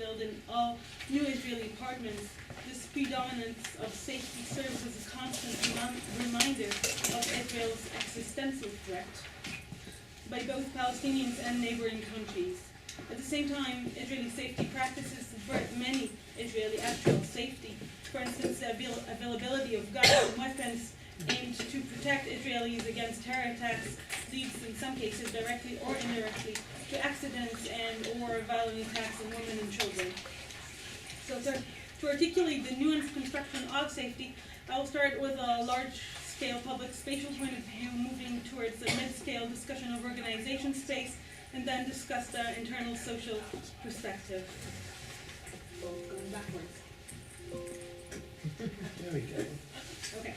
built in all new Israeli apartments, this predominance of safety serves as a constant reminder of Israel's existential threat by both Palestinians and neighboring countries. At the same time, Israeli safety practices subvert many Israeli actual safety. For instance, the availability of guns and weapons aimed to protect Israelis against terror attacks leads, in some cases, directly or indirectly, to accidents and or violent attacks on women and children. So to articulate the nuanced construction of safety, I will start with a large-scale public spatial point of view, moving towards a mid-scale discussion of organization space, and then discuss the internal social perspective. Going backwards. There we go. Okay.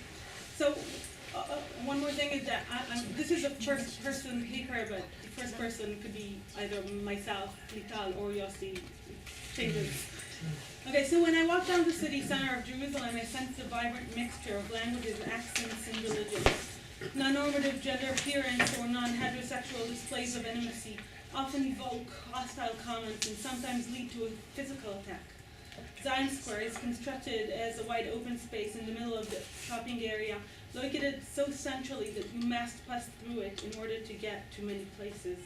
So one more thing is that this is a first-person paper, but the first person could be either myself, Lital, or Yossi. Changes. Okay, so when I walked down the city center of Jerusalem, I sensed a vibrant mixture of languages, accents, and religions. Non-normative gender appearance or non-heterosexual displays of intimacy often evoke hostile comments and sometimes lead to a physical attack. Zion Square is constructed as a wide open space in the middle of the shopping area, located so centrally that you must pass through it in order to get to many places.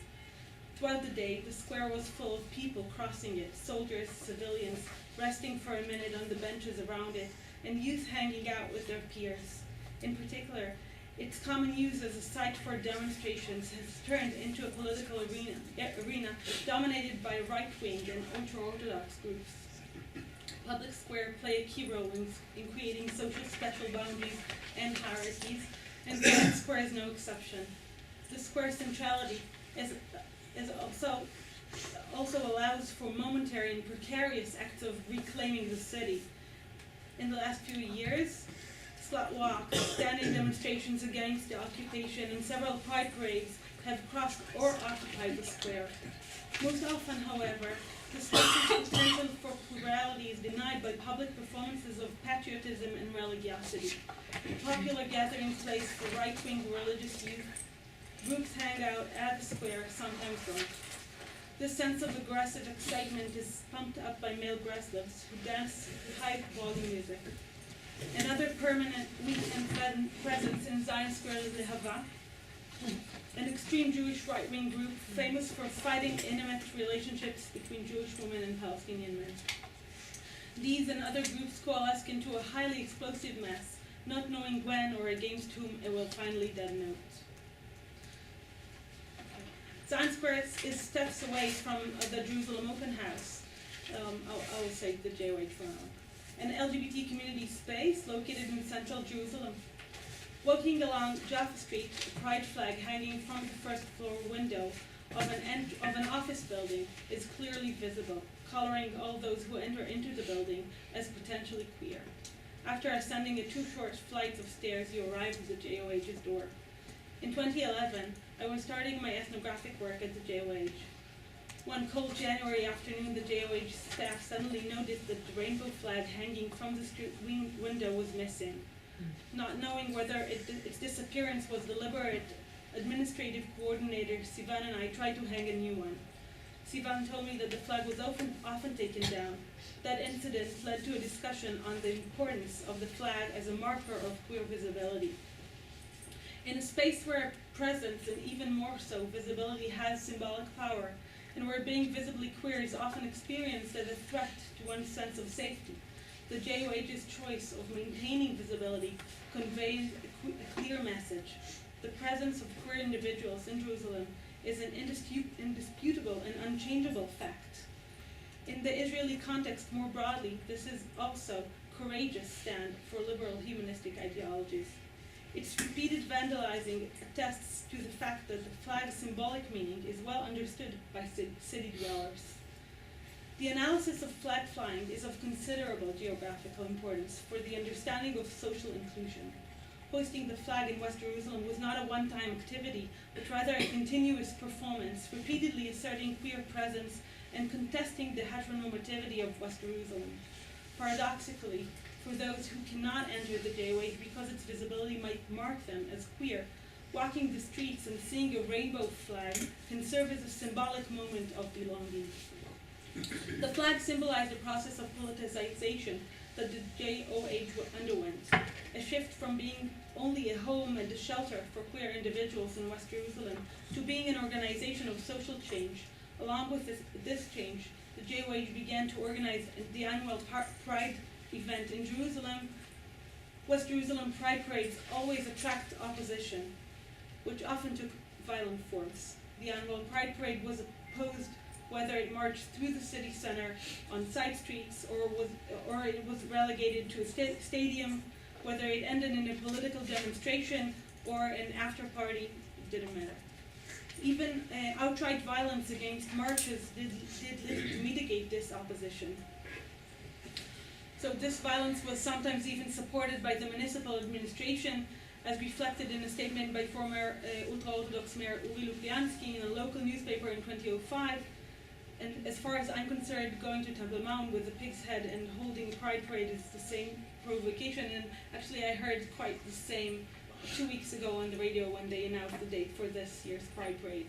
Throughout the day, the square was full of people crossing it, soldiers, civilians, resting for a minute on the benches around it, and youth hanging out with their peers. In particular, its common use as a site for demonstrations has turned into a political arena dominated by right-wing and ultra-Orthodox groups. Public square play a key role in creating social special boundaries and hierarchies, and Zion Square is no exception. The square's centrality is also allows for momentary and precarious acts of reclaiming the city. In the last few years, slut walks, standing demonstrations against the occupation, and several pride parades have crossed or occupied the square. Most often, however, the space's potential for plurality is denied by public performances of patriotism and religiosity. A popular gathering place for right-wing religious youth, groups hang out at the square, sometimes don't. This sense of aggressive excitement is pumped up by male breastlets who dance to high-volume music. Another permanent weekend presence in Zion Square is the Hava, an extreme Jewish right-wing group famous for fighting intimate relationships between Jewish women and Palestinian men. These and other groups coalesce into a highly explosive mess, not knowing when or against whom it will finally detonate. Zion Square is steps away from the Jerusalem Open House. I will say the JOH for now. An LGBT community space located in central Jerusalem. Walking along Jaffa Street, a pride flag hanging from the first floor window of an office building is clearly visible, coloring all those who enter into the building as potentially queer. After ascending a 2 short flights of stairs, you arrive at the JOH's door. In 2011, I was starting my ethnographic work at the JOH. One cold January afternoon, the JOH staff suddenly noticed that the rainbow flag hanging from the street window was missing. Not knowing whether its disappearance was deliberate, administrative coordinator Sivan and I tried to hang a new one. Sivan told me that the flag was often taken down. That incident led to a discussion on the importance of the flag as a marker of queer visibility. In a space where presence and even more so visibility has symbolic power, and where being visibly queer is often experienced as a threat to one's sense of safety, the JOH's choice of maintaining visibility conveys a clear message. The presence of queer individuals in Jerusalem is an indisputable and unchangeable fact. In the Israeli context more broadly, this is also a courageous stand for liberal humanistic ideologies. Its repeated vandalizing attests to the fact that the flag's symbolic meaning is well understood by city dwellers. The analysis of flag flying is of considerable geographical importance for the understanding of social inclusion. Hoisting the flag in West Jerusalem was not a one-time activity, but rather a continuous performance, repeatedly asserting queer presence and contesting the heteronormativity of West Jerusalem. Paradoxically, for those who cannot enter the JOH because its visibility might mark them as queer, walking the streets and seeing a rainbow flag can serve as a symbolic moment of belonging. The flag symbolized a process of politicization that the JOH underwent, a shift from being only a home and a shelter for queer individuals in West Jerusalem to being an organization of social change. Along with this change, the JOH began to organize the annual Pride event in Jerusalem. West Jerusalem Pride parades always attract opposition, which often took violent forms. The annual Pride parade was opposed whether it marched through the city center on side streets or it was relegated to a stadium, whether it ended in a political demonstration or an after party, it didn't matter. Even outright violence against marches did little to mitigate this opposition. So this violence was sometimes even supported by the municipal administration, as reflected in a statement by former ultra-Orthodox Mayor Uri Lukiansky in a local newspaper in 2005. And as far as I'm concerned, going to Temple Mount with a pig's head and holding a pride parade is the same provocation. And actually I heard quite the same 2 weeks ago on the radio when they announced the date for this year's pride parade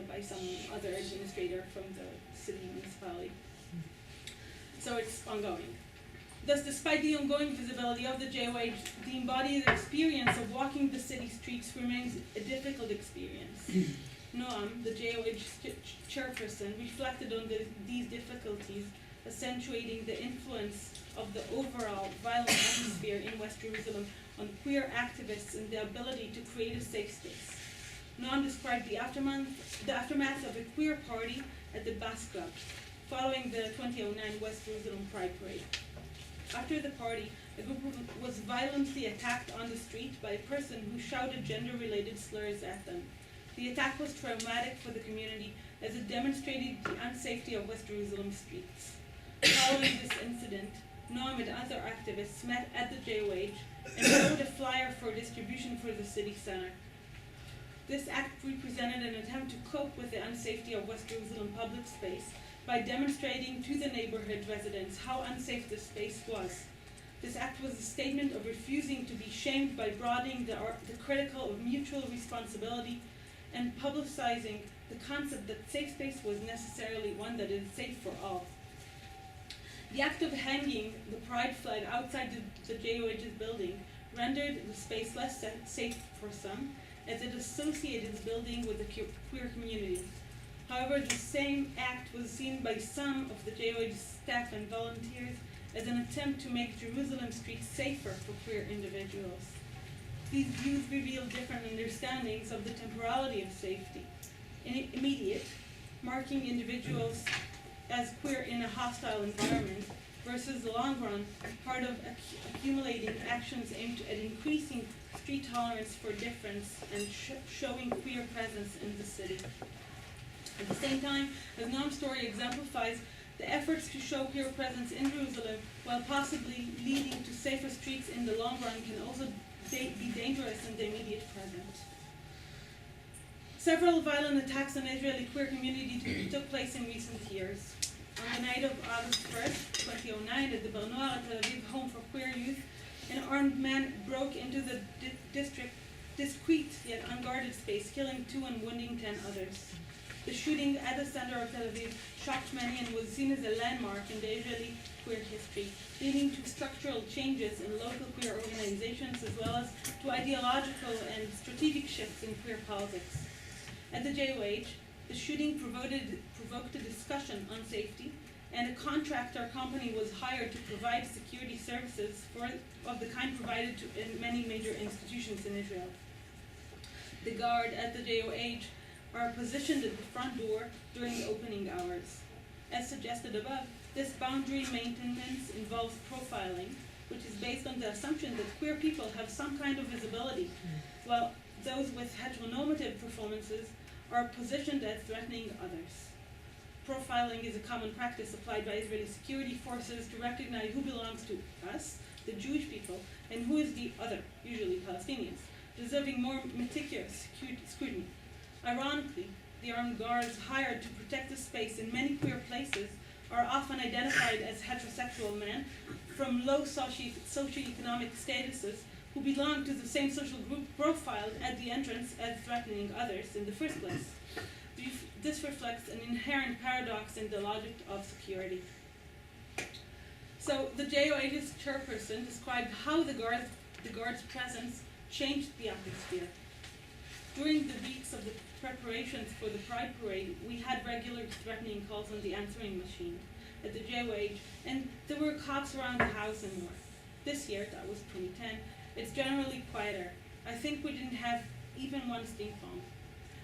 by some other administrator from the city municipality. So it's ongoing. Thus, despite the ongoing visibility of the JOH, the embodied experience of walking the city streets remains a difficult experience. Noam, the JOH chairperson, reflected on these difficulties, accentuating the influence of the overall violent atmosphere in West Jerusalem on queer activists and the ability to create a safe space. Noam described the aftermath of a queer party at the Bass Club, following the 2009 West Jerusalem Pride Parade. After the party, a group was violently attacked on the street by a person who shouted gender-related slurs at them. The attack was traumatic for the community as it demonstrated the unsafety of West Jerusalem streets. Following this incident, Noam and other activists met at the JOH and wrote a flyer for distribution for the city center. This act represented an attempt to cope with the unsafety of West Jerusalem public space by demonstrating to the neighborhood residents how unsafe the space was. This act was a statement of refusing to be shamed by broadening the critical of mutual responsibility and publicizing the concept that safe space was necessarily one that is safe for all. The act of hanging the pride flag outside the JOH's building rendered the space less safe for some, as it associated the building with the queer community. However, the same act was seen by some of the JOH staff and volunteers as an attempt to make Jerusalem streets safer for queer individuals. These views reveal different understandings of the temporality of safety. Immediate, marking individuals as queer in a hostile environment, versus the long run, part of accumulating actions aimed at increasing street tolerance for difference and showing queer presence in the city. At the same time, as Noam's story exemplifies, the efforts to show queer presence in Jerusalem, while possibly leading to safer streets in the long run, can also be dangerous in the immediate present. Several violent attacks on Israeli queer community took place in recent years. On the night of August 1st, 2009, at the Bar Noir Tel Aviv home for queer youth, an armed man broke into the discreet yet unguarded space, killing 2 and wounding 10 others. The shooting at the center of Tel Aviv shocked many and was seen as a landmark in the Israeli queer history, leading to structural changes in local queer organizations as well as to ideological and strategic shifts in queer politics. At the JOH, the shooting provoked a discussion on safety, and a contractor company was hired to provide security services of the kind provided in many major institutions in Israel. The guard at the JOH are positioned at the front door during the opening hours. As suggested above, this boundary maintenance involves profiling, which is based on the assumption that queer people have some kind of visibility, while those with heteronormative performances are positioned as threatening others. Profiling is a common practice applied by Israeli security forces to recognize who belongs to us, the Jewish people, and who is the other, usually Palestinians, deserving more meticulous scrutiny. Ironically, the armed guards hired to protect the space in many queer places are often identified as heterosexual men from low socioeconomic statuses who belong to the same social group profiled at the entrance as threatening others in the first place. this reflects an inherent paradox in the logic of security. So the JOH's chairperson described how the guard's presence changed the atmosphere. During the weeks of the preparations for the Pride Parade, we had regular threatening calls on the answering machine at the JOH, and there were cops around the house and more. This year, that was 2010, it's generally quieter. I think we didn't have even one stink bomb.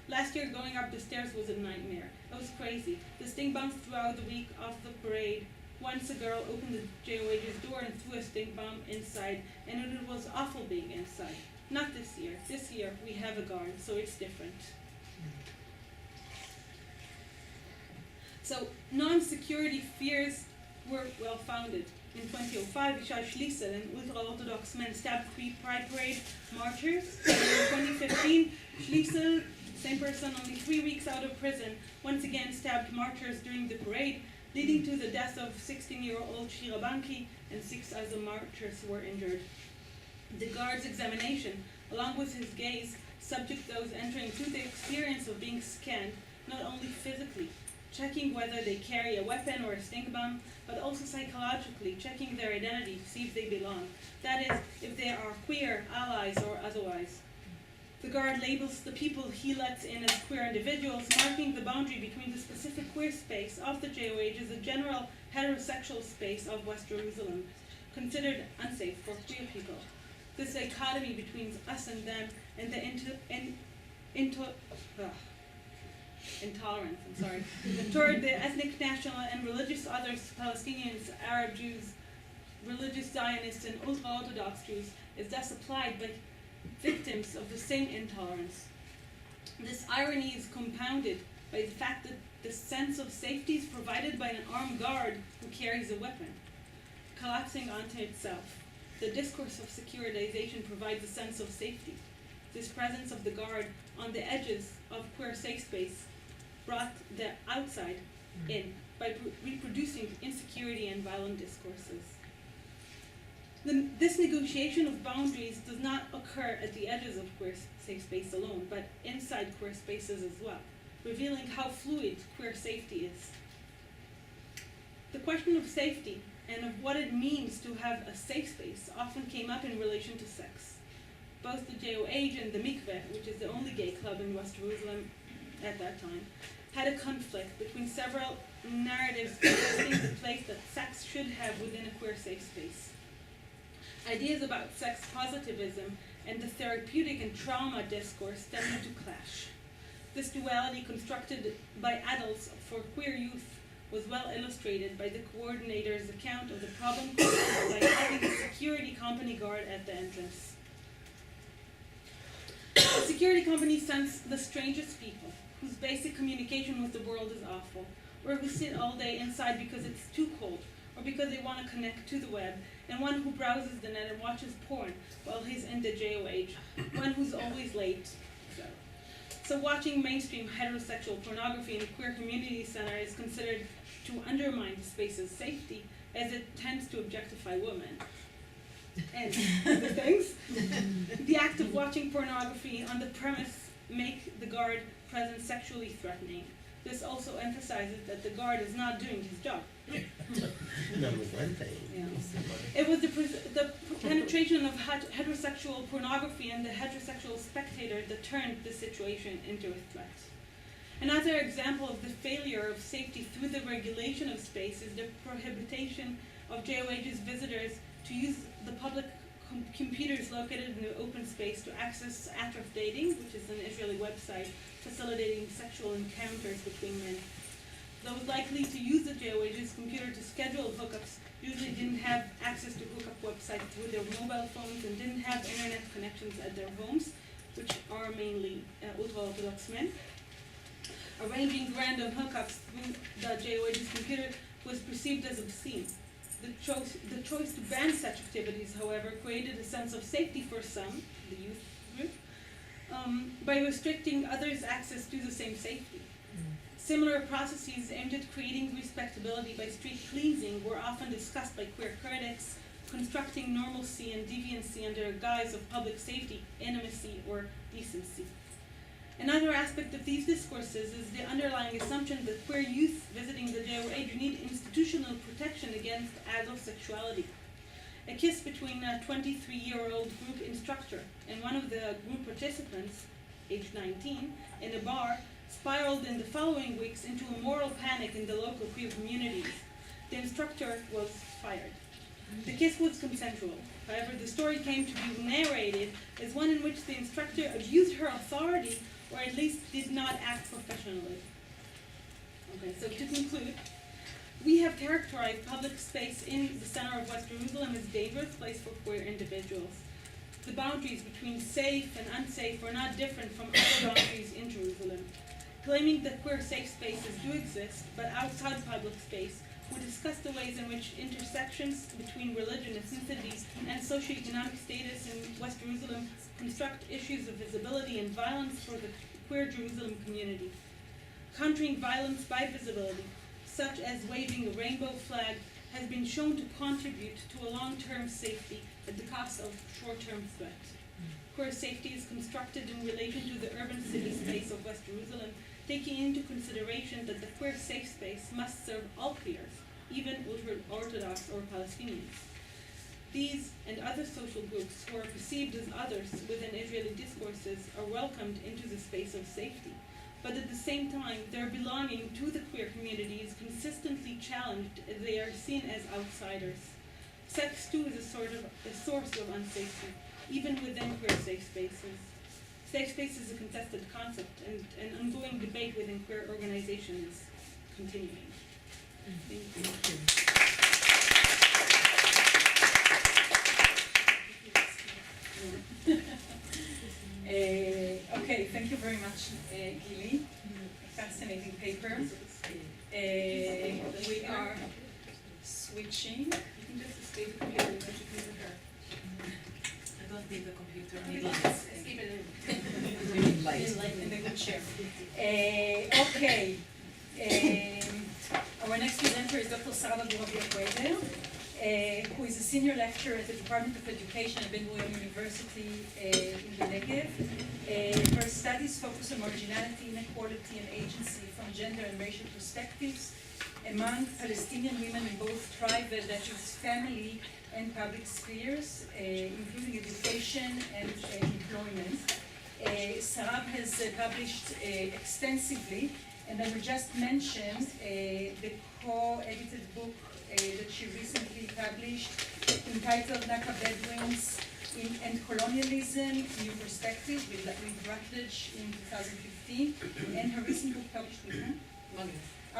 Last year, going up the stairs was a nightmare. It was crazy. The stink bombs throughout the week of the parade. Once a girl opened the JOH's door and threw a stink bomb inside, and it was awful being inside. Not this year. This year, we have a guard, so it's different. So, non-security fears were well-founded. In 2005, Ishai Schliessel, an ultra-Orthodox man, stabbed 3 Pride Parade marchers. And in 2015, Schliessel, same person, only 3 weeks out of prison, once again stabbed marchers during the parade, leading to the death of 16-year-old Shira Banki, and 6 other marchers were injured. The guard's examination, along with his gaze, subject those entering to the experience of being scanned, not only physically, checking whether they carry a weapon or a stink bomb, but also psychologically, checking their identity to see if they belong. That is, if they are queer, allies, or otherwise. The guard labels the people he lets in as queer individuals, marking the boundary between the specific queer space of the JOH as a general heterosexual space of West Jerusalem, considered unsafe for queer people. This dichotomy between us and them and the intolerance, toward the ethnic, national, and religious others, Palestinians, Arab Jews, religious Zionists, and ultra-Orthodox Jews, is thus applied by victims of the same intolerance. This irony is compounded by the fact that the sense of safety is provided by an armed guard who carries a weapon, collapsing onto itself. The discourse of securitization provides a sense of safety. This presence of the guard on the edges of queer safe space brought the outside in by reproducing insecurity and violent discourses. This negotiation of boundaries does not occur at the edges of queer safe space alone, but inside queer spaces as well, revealing how fluid queer safety is. The question of safety and of what it means to have a safe space often came up in relation to sex. Both the JOH and the Mikveh, which is the only gay club in West Jerusalem at that time, had a conflict between several narratives suggesting the place that sex should have within a queer safe space. Ideas about sex positivism and the therapeutic and trauma discourse tended to clash. This duality constructed by adults for queer youth was well illustrated by the coordinator's account of the problem caused by having a security company guard at the entrance. The security company sends the strangest people, whose basic communication with the world is awful, or who sit all day inside because it's too cold, or because they want to connect to the web, and one who browses the net and watches porn while he's in the JOH, one who's always late. So watching mainstream heterosexual pornography in a queer community center is considered to undermine the space's safety, as it tends to objectify women. And other things. The act of watching pornography on the premise make the guard present sexually threatening. This also emphasizes that the guard is not doing his job. Number one thing. Yeah. It was the penetration of heterosexual pornography and the heterosexual spectator that turned the situation into a threat. Another example of the failure of safety through the regulation of space is the prohibition of JOH's visitors to use the public computers located in the open space to access Atraf Dating, which is an Israeli website facilitating sexual encounters between men. Those likely to use the JOH's computer to schedule hookups usually didn't have access to hookup websites through their mobile phones and didn't have internet connections at their homes, which are mainly ultra-Orthodox men. Arranging random hookups through the JOH's computer was perceived as obscene. The choice to ban such activities, however, created a sense of safety for some, the youth group, by restricting others' access to the same safety. Similar processes aimed at creating respectability by street cleansing were often discussed by queer critics, constructing normalcy and deviancy under a guise of public safety, intimacy, or decency. Another aspect of these discourses is the underlying assumption that queer youth visiting the JOH need institutional protection against adult sexuality. A kiss between a 23-year-old group instructor and one of the group participants, age 19, in a bar, spiraled in the following weeks into a moral panic in the local queer communities. The instructor was fired. The kiss was consensual. However, the story came to be narrated as one in which the instructor abused her authority or at least did not act professionally. Okay, so to conclude, we have characterized public space in the center of West Jerusalem as a dangerous place for queer individuals. The boundaries between safe and unsafe are not different from other boundaries in Jerusalem. Claiming that queer safe spaces do exist, but outside public space, we discuss the ways in which intersections between religion, ethnicity, and socioeconomic status in West Jerusalem construct issues of visibility and violence for the queer Jerusalem community. Countering violence by visibility, such as waving a rainbow flag, has been shown to contribute to a long-term safety at the cost of short-term threat. Queer safety is constructed in relation to the urban city space of West Jerusalem, taking into consideration that the queer safe space must serve all queers, even ultra-Orthodox or Palestinians. These and other social groups who are perceived as others within Israeli discourses are welcomed into the space of safety. But at the same time, their belonging to the queer community is consistently challenged as they are seen as outsiders. Sex, too, is a source of unsafety, even within queer safe spaces. Safe space is a contested concept, and an ongoing debate within queer organizations is continuing. Thank you. Okay, thank you very much, Gilly. Fascinating paper. We are switching. You can just escape the computer and you can with her. I don't need the computer, I need lights. Escape it. We need light in the good chair. Okay. Our next presenter is Dr. Sarab Abu-Rabia-Queder, who is a senior lecturer at the Department of Education at Ben-Gurion University in the Negev. Her studies focus on marginality, inequality, and agency from gender and racial perspectives among Palestinian women in both tribal, that is, family and public spheres, including education and employment. Sarab has published extensively, and I will just mention the co-edited book that she recently published entitled Nakba Bedouins and Colonialism, New Perspectives with Rutledge in 2015, and her recent book published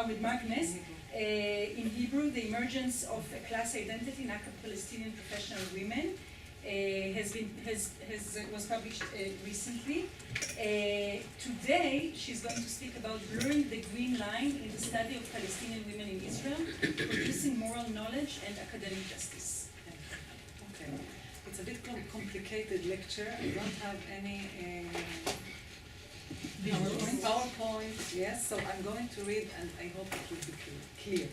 with Magnus in Hebrew, The Emergence of a Class Identity, Nakba Palestinian Professional Women, was published recently. Today, she's going to speak about blurring the green line in the study of Palestinian women in Israel, producing moral knowledge and academic justice. Okay. It's a bit complicated lecture. I don't have any PowerPoint, yes, so I'm going to read and I hope it will be clear.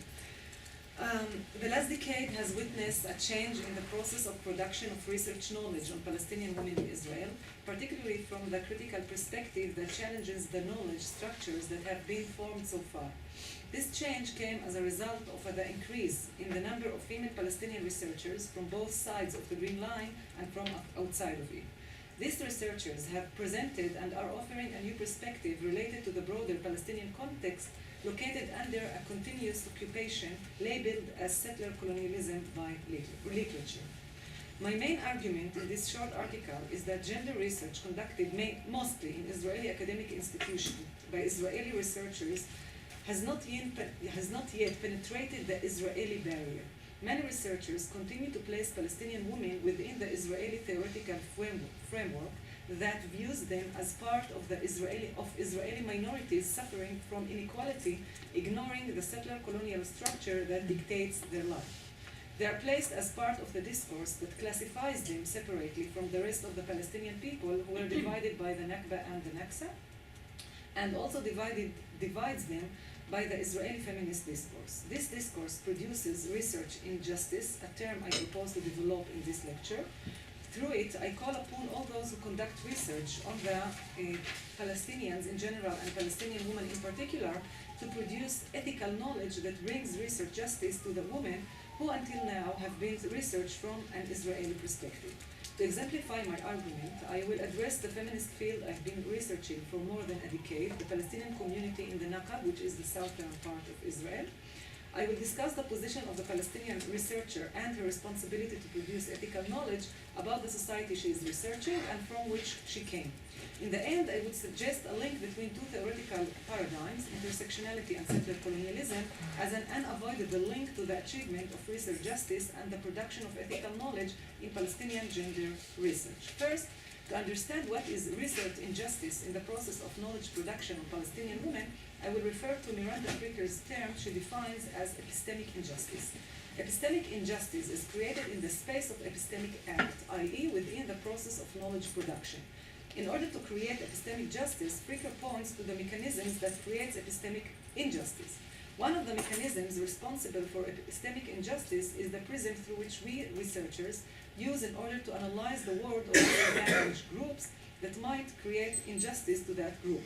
The last decade has witnessed a change in the process of production of research knowledge on Palestinian women in Israel, particularly from the critical perspective that challenges the knowledge structures that have been formed so far. This change came as a result of the increase in the number of female Palestinian researchers from both sides of the Green Line and from outside of it. These researchers have presented and are offering a new perspective related to the broader Palestinian context located under a continuous occupation labeled as settler colonialism by literature. My main argument in this short article is that gender research conducted mostly in Israeli academic institutions by Israeli researchers has not yet penetrated the Israeli barrier. Many researchers continue to place Palestinian women within the Israeli theoretical framework that views them as part of Israeli minorities suffering from inequality, ignoring the settler colonial structure that dictates their life. They are placed as part of the discourse that classifies them separately from the rest of the Palestinian people who were divided by the Nakba and the Naksa, and also divides them by the Israeli feminist discourse. This discourse produces research injustice, a term I propose to develop in this lecture, Through it, I call upon all those who conduct research on the Palestinians in general and Palestinian women in particular to produce ethical knowledge that brings research justice to the women who until now have been researched from an Israeli perspective. To exemplify my argument, I will address the feminist field I've been researching for more than a decade, the Palestinian community in the Negev, which is the southern part of Israel. I will discuss the position of the Palestinian researcher and her responsibility to produce ethical knowledge about the society she is researching and from which she came. In the end, I would suggest a link between two theoretical paradigms, intersectionality and settler colonialism, as an unavoidable link to the achievement of research justice and the production of ethical knowledge in Palestinian gender research. First, to understand what is research injustice in the process of knowledge production of Palestinian women, I will refer to Miranda Krieger's term she defines as epistemic injustice. Epistemic injustice is created in the space of epistemic act, i.e. within the process of knowledge production. In order to create epistemic justice, Krieger points to the mechanisms that creates epistemic injustice. One of the mechanisms responsible for epistemic injustice is the prism through which we researchers use in order to analyze the world of disadvantaged groups that might create injustice to that group.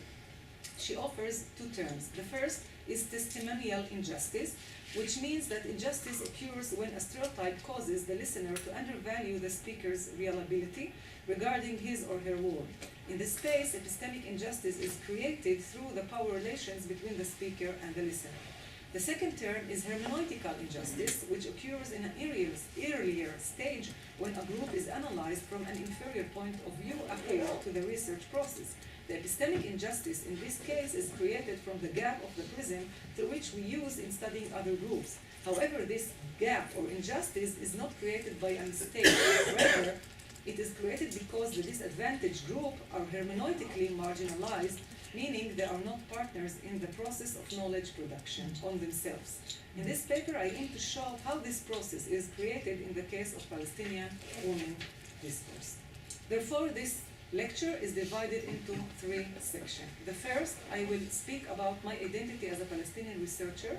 She offers two terms. The first is testimonial injustice, which means that injustice occurs when a stereotype causes the listener to undervalue the speaker's reliability regarding his or her word. In this case, epistemic injustice is created through the power relations between the speaker and the listener. The second term is hermeneutical injustice, which occurs in an earlier stage when a group is analyzed from an inferior point of view prior to the research process. The epistemic injustice in this case is created from the gap of the prism through which we use in studying other groups. However, this gap or injustice is not created by a mistake. Rather, it is created because the disadvantaged group are hermeneutically marginalized, meaning they are not partners in the process of knowledge production on themselves. In this paper, I aim to show how this process is created in the case of Palestinian women discourse. Therefore, this lecture is divided into three sections. The first, I will speak about my identity as a Palestinian researcher.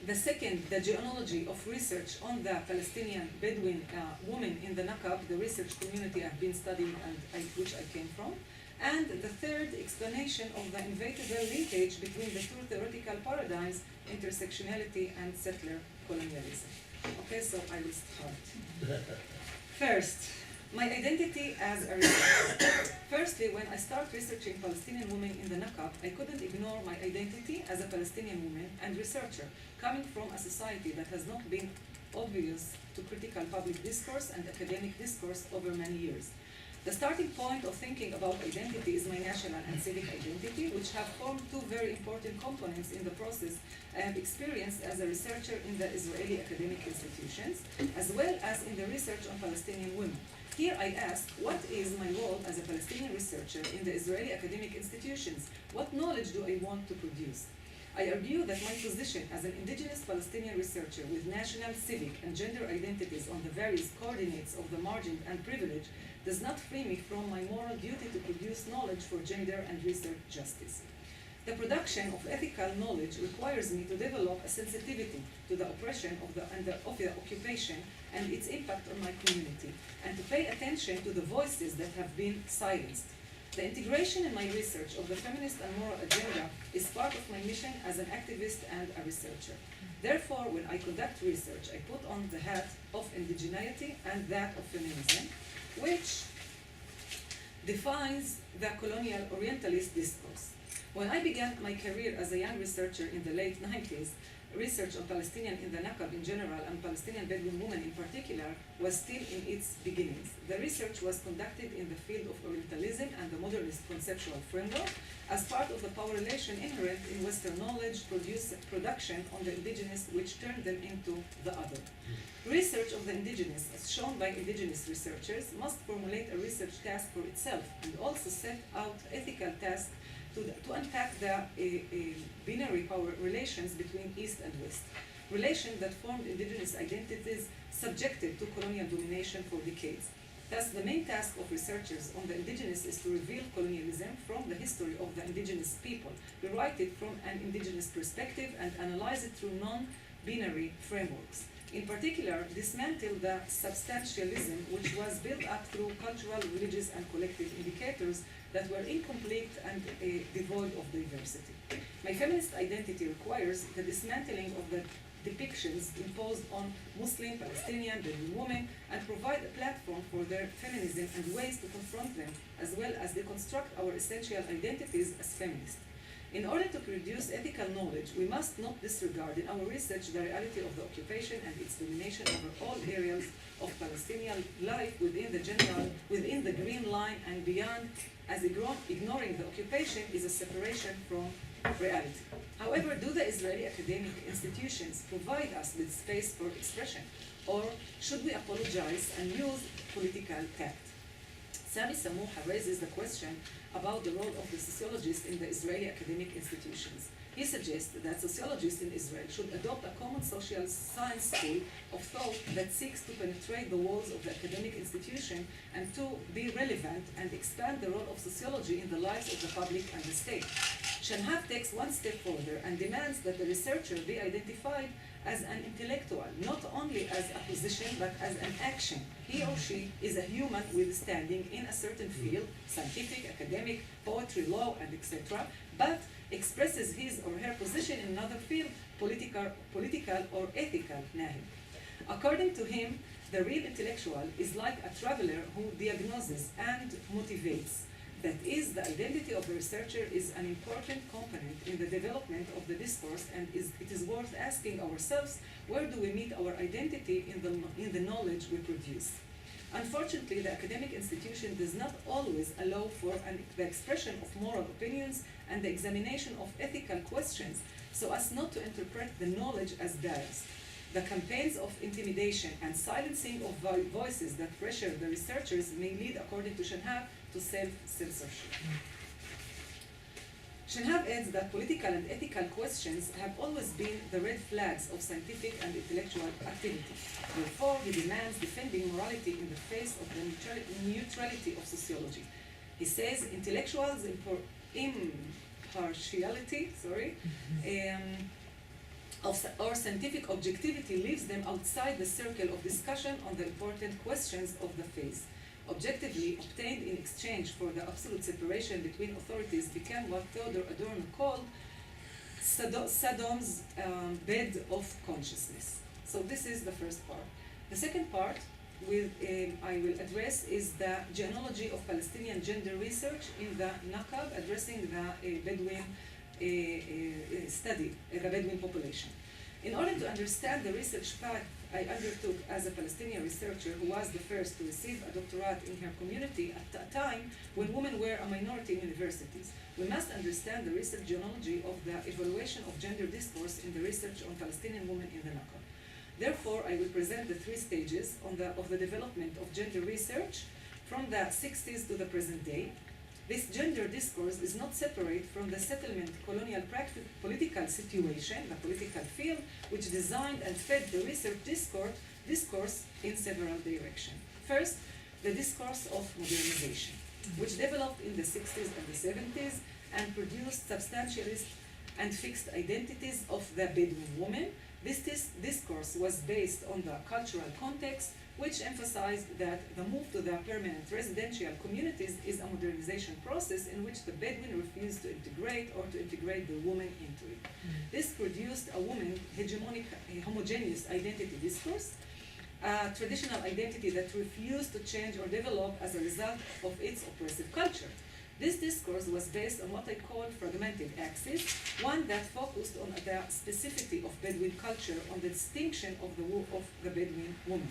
The second, the genealogy of research on the Palestinian Bedouin women in the Negev, the research community I've been studying and which I came from. And the third, explanation of the inevitable linkage between the two theoretical paradigms, intersectionality and settler colonialism. Okay, so I will start. First, my identity as a researcher. Firstly, when I started researching Palestinian women in the Negev, I couldn't ignore my identity as a Palestinian woman and researcher, coming from a society that has not been obvious to critical public discourse and academic discourse over many years. The starting point of thinking about identity is my national and civic identity, which have formed two very important components in the process I have experienced as a researcher in the Israeli academic institutions, as well as in the research on Palestinian women. Here I ask, what is my role as a Palestinian researcher in the Israeli academic institutions? What knowledge do I want to produce? I argue that my position as an indigenous Palestinian researcher with national, civic, and gender identities on the various coordinates of the margin and privilege does not free me from my moral duty to produce knowledge for gender and research justice. The production of ethical knowledge requires me to develop a sensitivity to the oppression of the occupation and its impact on my community, and to pay attention to the voices that have been silenced. The integration in my research of the feminist and moral agenda is part of my mission as an activist and a researcher. Therefore, when I conduct research, I put on the hat of indigeneity and that of feminism, which defines the colonial orientalist discourse. When I began my career as a young researcher in the late 90s, research on Palestinian in the Negev in general and Palestinian Bedouin women in particular was still in its beginnings. The research was conducted in the field of Orientalism and the modernist conceptual framework as part of the power relation inherent in Western knowledge production on the indigenous, which turned them into the other. Research of the indigenous, as shown by indigenous researchers, must formulate a research task for itself and also set out ethical tasks to unpack the binary power relations between East and West, relations that formed indigenous identities subjected to colonial domination for decades. Thus, the main task of researchers on the indigenous is to reveal colonialism from the history of the indigenous people, rewrite it from an indigenous perspective, and analyze it through non-binary frameworks. In particular, dismantle the substantialism which was built up through cultural, religious, and collective indicators that were incomplete and devoid of diversity. My feminist identity requires the dismantling of the depictions imposed on Muslim, Palestinian, Bedouin women, and provide a platform for their feminism and ways to confront them, as well as deconstruct our essential identities as feminists. In order to produce ethical knowledge, we must not disregard in our research the reality of the occupation and its domination over all areas of Palestinian life within the Green Line and beyond, as ignoring the occupation is a separation from reality. However, do the Israeli academic institutions provide us with space for expression, or should we apologize and use political tact? Sami Samouha raises the question about the role of the sociologist in the Israeli academic institutions. He suggests that sociologists in Israel should adopt a common social science school of thought that seeks to penetrate the walls of the academic institution and to be relevant and expand the role of sociology in the lives of the public and the state. Shanhab takes one step further and demands that the researcher be identified as an intellectual, not only as a position but as an action. He or she is a human with standing in a certain field, scientific, academic, poetry, law, and etc., but expresses his or her position in another field, political or ethical. Nahim. According to him, the real intellectual is like a traveler who diagnoses and motivates. That is, the identity of the researcher is an important component in the development of the discourse, and it is worth asking ourselves, where do we meet our identity in the knowledge we produce? Unfortunately, the academic institution does not always allow for the expression of moral opinions and the examination of ethical questions so as not to interpret the knowledge as biased. The campaigns of intimidation and silencing of voices that pressure the researchers may lead, according to Shanhab, to self-censorship. Shanhab adds that political and ethical questions have always been the red flags of scientific and intellectual activity. Therefore, he demands defending morality in the face of the neutrality of sociology. He says intellectuals' impartiality, or scientific objectivity leaves them outside the circle of discussion on the important questions of the phase. Objectively obtained in exchange for the absolute separation between authorities became what Theodor Adorno called Sodom's bed of consciousness. So this is the first part. The second part I will address is the genealogy of Palestinian gender research in the Negev, addressing the Bedouin study, the Bedouin population. In order to understand the research path I undertook as a Palestinian researcher who was the first to receive a doctorate in her community at a time when women were a minority in universities, we must understand the research genealogy of the evaluation of gender discourse in the research on Palestinian women in the Negev. Therefore, I will present the three stages of the development of gender research from the 60s to the present day. This gender discourse is not separate from the settlement colonial political situation, the political field, which designed and fed the research discourse in several directions. First, the discourse of modernization, which developed in the 60s and the 70s and produced substantialist and fixed identities of the Bedouin woman. This discourse was based on the cultural context, which emphasized that the move to the permanent residential communities is a modernization process in which the Bedouin refused to integrate or to integrate the woman into it. This produced a woman homogeneous identity discourse, a traditional identity that refused to change or develop as a result of its oppressive culture. This discourse was based on what I call fragmented axis, one that focused on the specificity of Bedouin culture, on the distinction of the Bedouin woman.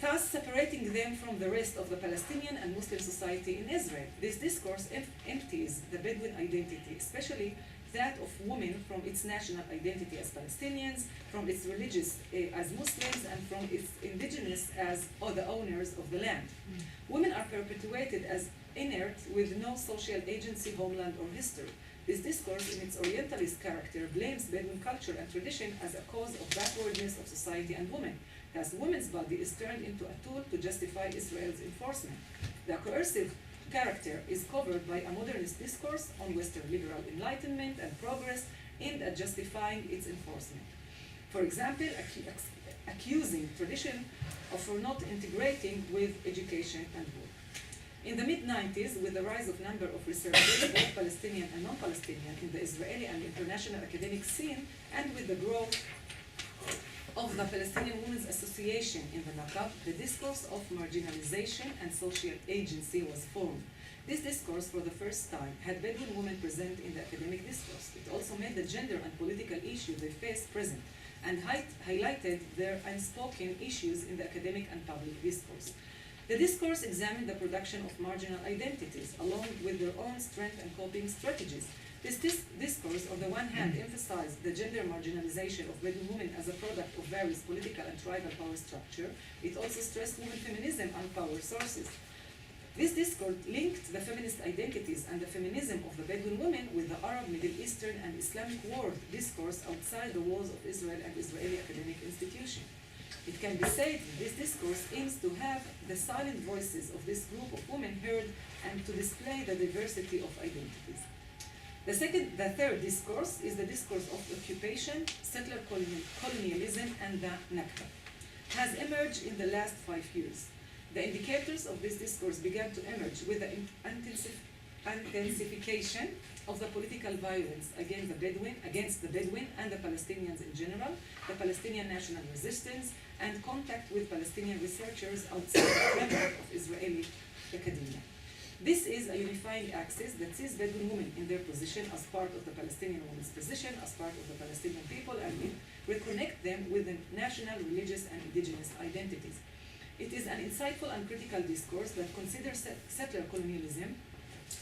Thus separating them from the rest of the Palestinian and Muslim society in Israel. This discourse empties the Bedouin identity, especially that of women, from its national identity as Palestinians, from its religious as Muslims, and from its indigenous as the owners of the land. Women are perpetuated as inert with no social agency, homeland, or history. This discourse, in its Orientalist character, blames Bedouin culture and tradition as a cause of backwardness of society and women. Thus, women's body is turned into a tool to justify Israel's enforcement. The coercive character is covered by a modernist discourse on Western liberal enlightenment and progress aimed at justifying its enforcement. For example, accusing tradition of not integrating with education and work. In the mid-90s, with the rise of number of researchers, both Palestinian and non-Palestinian, in the Israeli and international academic scene, and with the growth of the Palestinian Women's Association in the Negev, the discourse of marginalization and social agency was formed. This discourse, for the first time, had Bedouin women present in the academic discourse. It also made the gender and political issues they faced present, and highlighted their unspoken issues in the academic and public discourse. The discourse examined the production of marginal identities, along with their own strength and coping strategies. This discourse, on the one hand, emphasized the gender marginalization of Bedouin women as a product of various political and tribal power structure. It also stressed women feminism and power sources. This discourse linked the feminist identities and the feminism of the Bedouin women with the Arab, Middle Eastern, and Islamic world discourse outside the walls of Israel and Israeli academic institutions. It can be said that this discourse aims to have the silent voices of this group of women heard and to display the diversity of identities. The third discourse is the discourse of occupation, settler colonialism, and the Nakba. Has emerged in the last 5 years. The indicators of this discourse began to emerge with the intensification of the political violence against the Bedouin and the Palestinians in general, the Palestinian national resistance, and contact with Palestinian researchers outside the framework of Israeli academia. This is a unifying axis that sees Bedouin women in their position as part of the Palestinian women's position, as part of the Palestinian people, and it reconnect them with the national, religious, and indigenous identities. It is an insightful and critical discourse that considers settler colonialism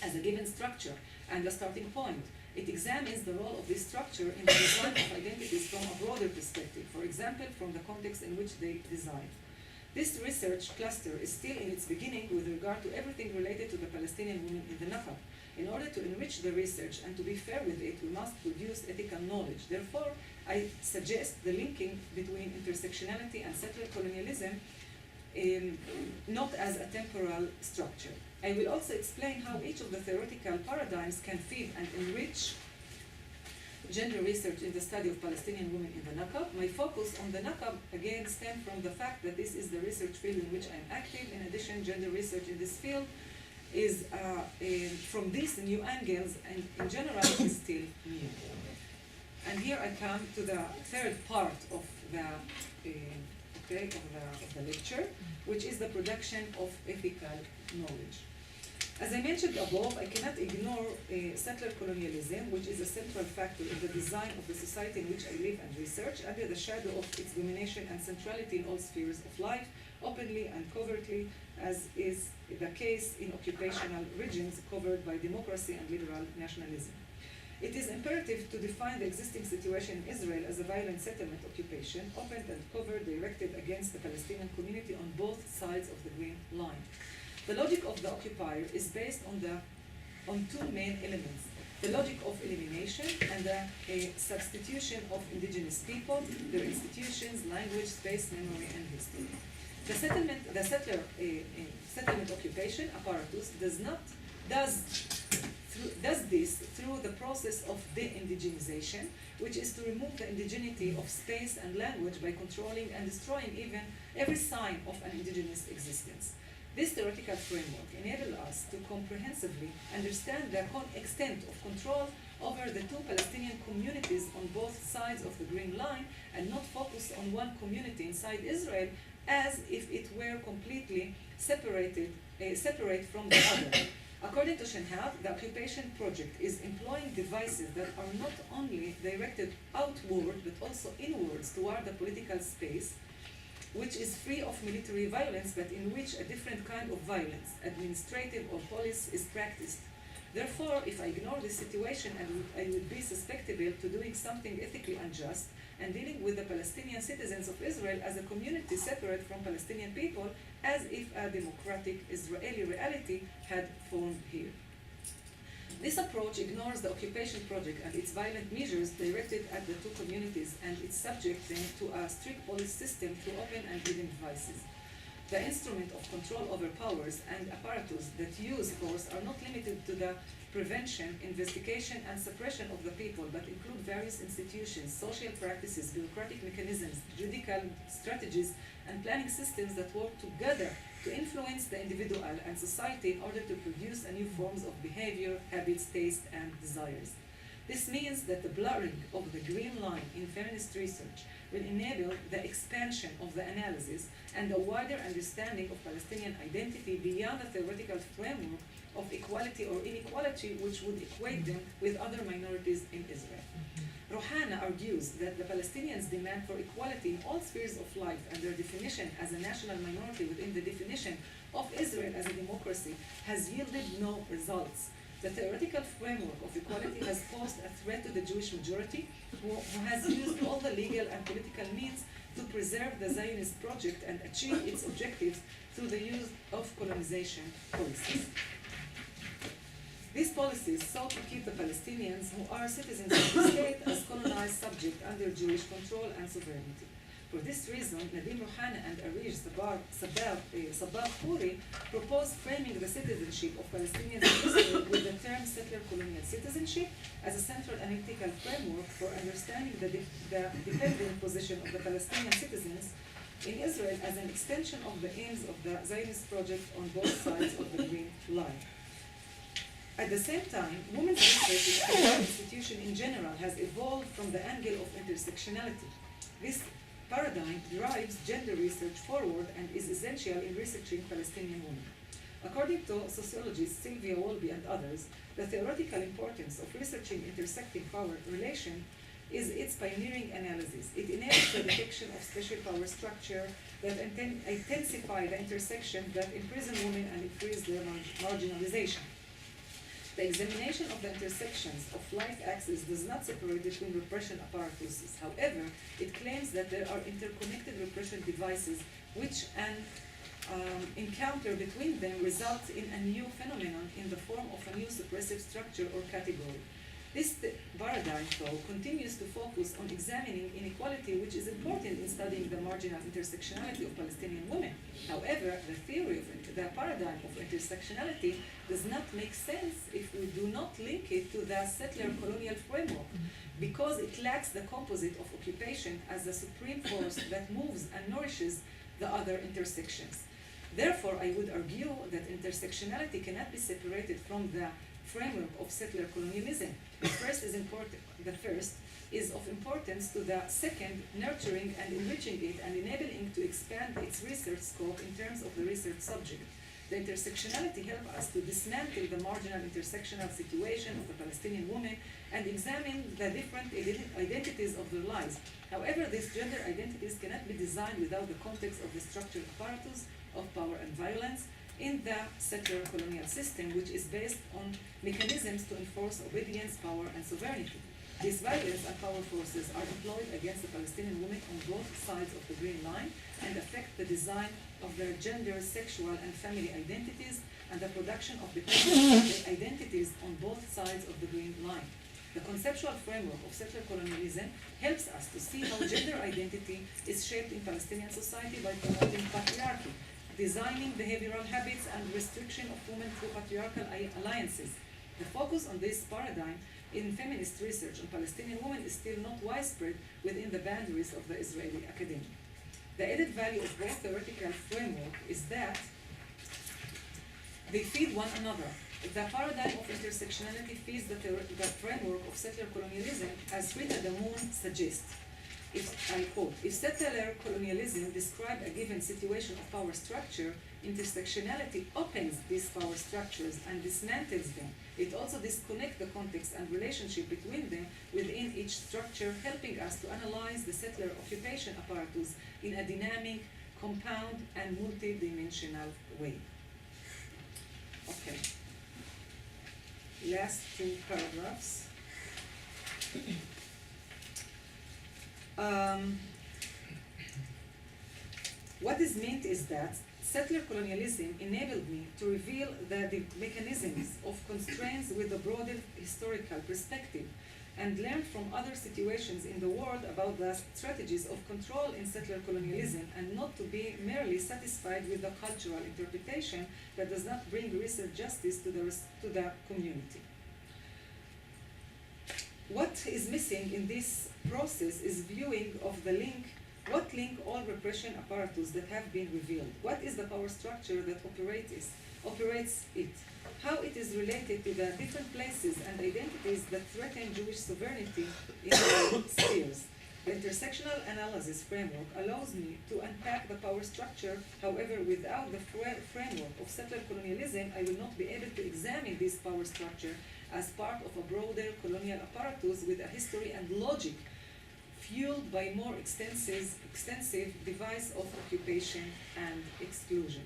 as a given structure and a starting point. It examines the role of this structure in the design of identities from a broader perspective, for example, from the context in which they design. This research cluster is still in its beginning with regard to everything related to the Palestinian women in the Negev. In order to enrich the research and to be fair with it, we must produce ethical knowledge. Therefore, I suggest the linking between intersectionality and settler colonialism not as a temporal structure. I will also explain how each of the theoretical paradigms can feed and enrich gender research in the study of Palestinian women in the Negev. My focus on the Negev again stems from the fact that this is the research field in which I am active. In addition, gender research in this field is from these new angles and in general is still new. And here I come to the third part of the lecture, which is the production of ethical knowledge. As I mentioned above, I cannot ignore settler colonialism, which is a central factor in the design of the society in which I live and research, under the shadow of its domination and centrality in all spheres of life, openly and covertly, as is the case in occupational regions covered by democracy and liberal nationalism. It is imperative to define the existing situation in Israel as a violent settlement occupation, opened and covered, directed against the Palestinian community on both sides of the Green Line. The logic of the occupier is based on two main elements: the logic of elimination and the substitution of indigenous people, their institutions, language, space, memory, and history. The settlement occupation apparatus does this through the process of de-indigenization, which is to remove the indigeneity of space and language by controlling and destroying even every sign of an indigenous existence. This theoretical framework enables us to comprehensively understand the extent of control over the two Palestinian communities on both sides of the Green Line and not focus on one community inside Israel as if it were completely separate from the other. According to Shenhav, the occupation project is employing devices that are not only directed outward but also inwards toward the political space, which is free of military violence but in which a different kind of violence, administrative or police, is practiced. Therefore, if I ignore this situation, I would be susceptible to doing something ethically unjust and dealing with the Palestinian citizens of Israel as a community separate from Palestinian people, as if a democratic Israeli reality had formed here. This approach ignores the occupation project and its violent measures directed at the two communities, and it subjects them to a strict police system through open and hidden devices. The instrument of control over powers and apparatus that use force are not limited to the prevention, investigation, and suppression of the people, but include various institutions, social practices, bureaucratic mechanisms, judicial strategies, and planning systems that work together to influence the individual and society in order to produce new forms of behavior, habits, taste, and desires. This means that the blurring of the green line in feminist research will enable the expansion of the analysis and a wider understanding of Palestinian identity beyond the theoretical framework of equality or inequality, which would equate them with other minorities in Israel. Raanan argues that the Palestinians' demand for equality in all spheres of life and their definition as a national minority within the definition of Israel as a democracy has yielded no results. The theoretical framework of equality has posed a threat to the Jewish majority, who has used all the legal and political means to preserve the Zionist project and achieve its objectives through the use of colonization policies. These policies sought to keep the Palestinians, who are citizens of the state, as colonized subject under Jewish control and sovereignty. For this reason, Nadim Raanan and Arij Sabah Khoury proposed framing the citizenship of Palestinians in Israel with the term settler colonial citizenship as a central analytical framework for understanding the dependent position of the Palestinian citizens in Israel as an extension of the aims of the Zionist project on both sides of the Green Line. At the same time, women's research in the institution in general has evolved from the angle of intersectionality. This paradigm drives gender research forward and is essential in researching Palestinian women. According to sociologists Sylvia Wolby and others, the theoretical importance of researching intersecting power relation is its pioneering analysis. It enables the detection of special power structure that intensify the intersection that imprison women and increase their marginalization. The examination of the intersections of life axis does not separate between repression apparatuses. However, it claims that there are interconnected repression devices which an encounter between them results in a new phenomenon in the form of a new suppressive structure or category. This paradigm, though, continues to focus on examining inequality, which is important in studying the marginal intersectionality of Palestinian women. However, the paradigm of intersectionality does not make sense if we do not link it to the settler colonial framework, because it lacks the composite of occupation as the supreme force that moves and nourishes the other intersections. Therefore, I would argue that intersectionality cannot be separated from the framework of settler colonialism. The first is of importance to the second, nurturing and enriching it and enabling to expand its research scope in terms of the research subject. The intersectionality helps us to dismantle the marginal intersectional situation of the Palestinian women and examine the different identities of their lives. However, these gender identities cannot be designed without the context of the structural apparatus of power and violence in the settler colonial system, which is based on mechanisms to enforce obedience, power, and sovereignty. These violence and power forces are employed against the Palestinian women on both sides of the Green Line and affect the design of their gender, sexual, and family identities and the production of dependent identities on both sides of the Green Line. The conceptual framework of settler colonialism helps us to see how gender identity is shaped in Palestinian society by promoting patriarchy, designing behavioral habits and restriction of women through patriarchal alliances. The focus on this paradigm in feminist research on Palestinian women is still not widespread within the boundaries of the Israeli academia. The added value of both theoretical framework is that they feed one another. The paradigm of intersectionality feeds the framework of settler colonialism, as Rita Damoun suggests. I quote, if settler colonialism describes a given situation of power structure, intersectionality opens these power structures and dismantles them. It also disconnects the context and relationship between them within each structure, helping us to analyze the settler occupation apparatus in a dynamic, compound, and multidimensional way. Okay. Last two paragraphs. What is meant is that settler colonialism enabled me to reveal the mechanisms of constraints with a broader historical perspective and learn from other situations in the world about the strategies of control in settler colonialism and not to be merely satisfied with the cultural interpretation that does not bring research justice to the community. What is missing in this process is viewing of the link, what link all repression apparatus that have been revealed? What is the power structure that operates it? How it is related to the different places and identities that threaten Jewish sovereignty in the spheres. The intersectional analysis framework allows me to unpack the power structure. However, without the framework of settler colonialism, I will not be able to examine this power structure as part of a broader colonial apparatus with a history and logic fueled by more extensive device of occupation and exclusion.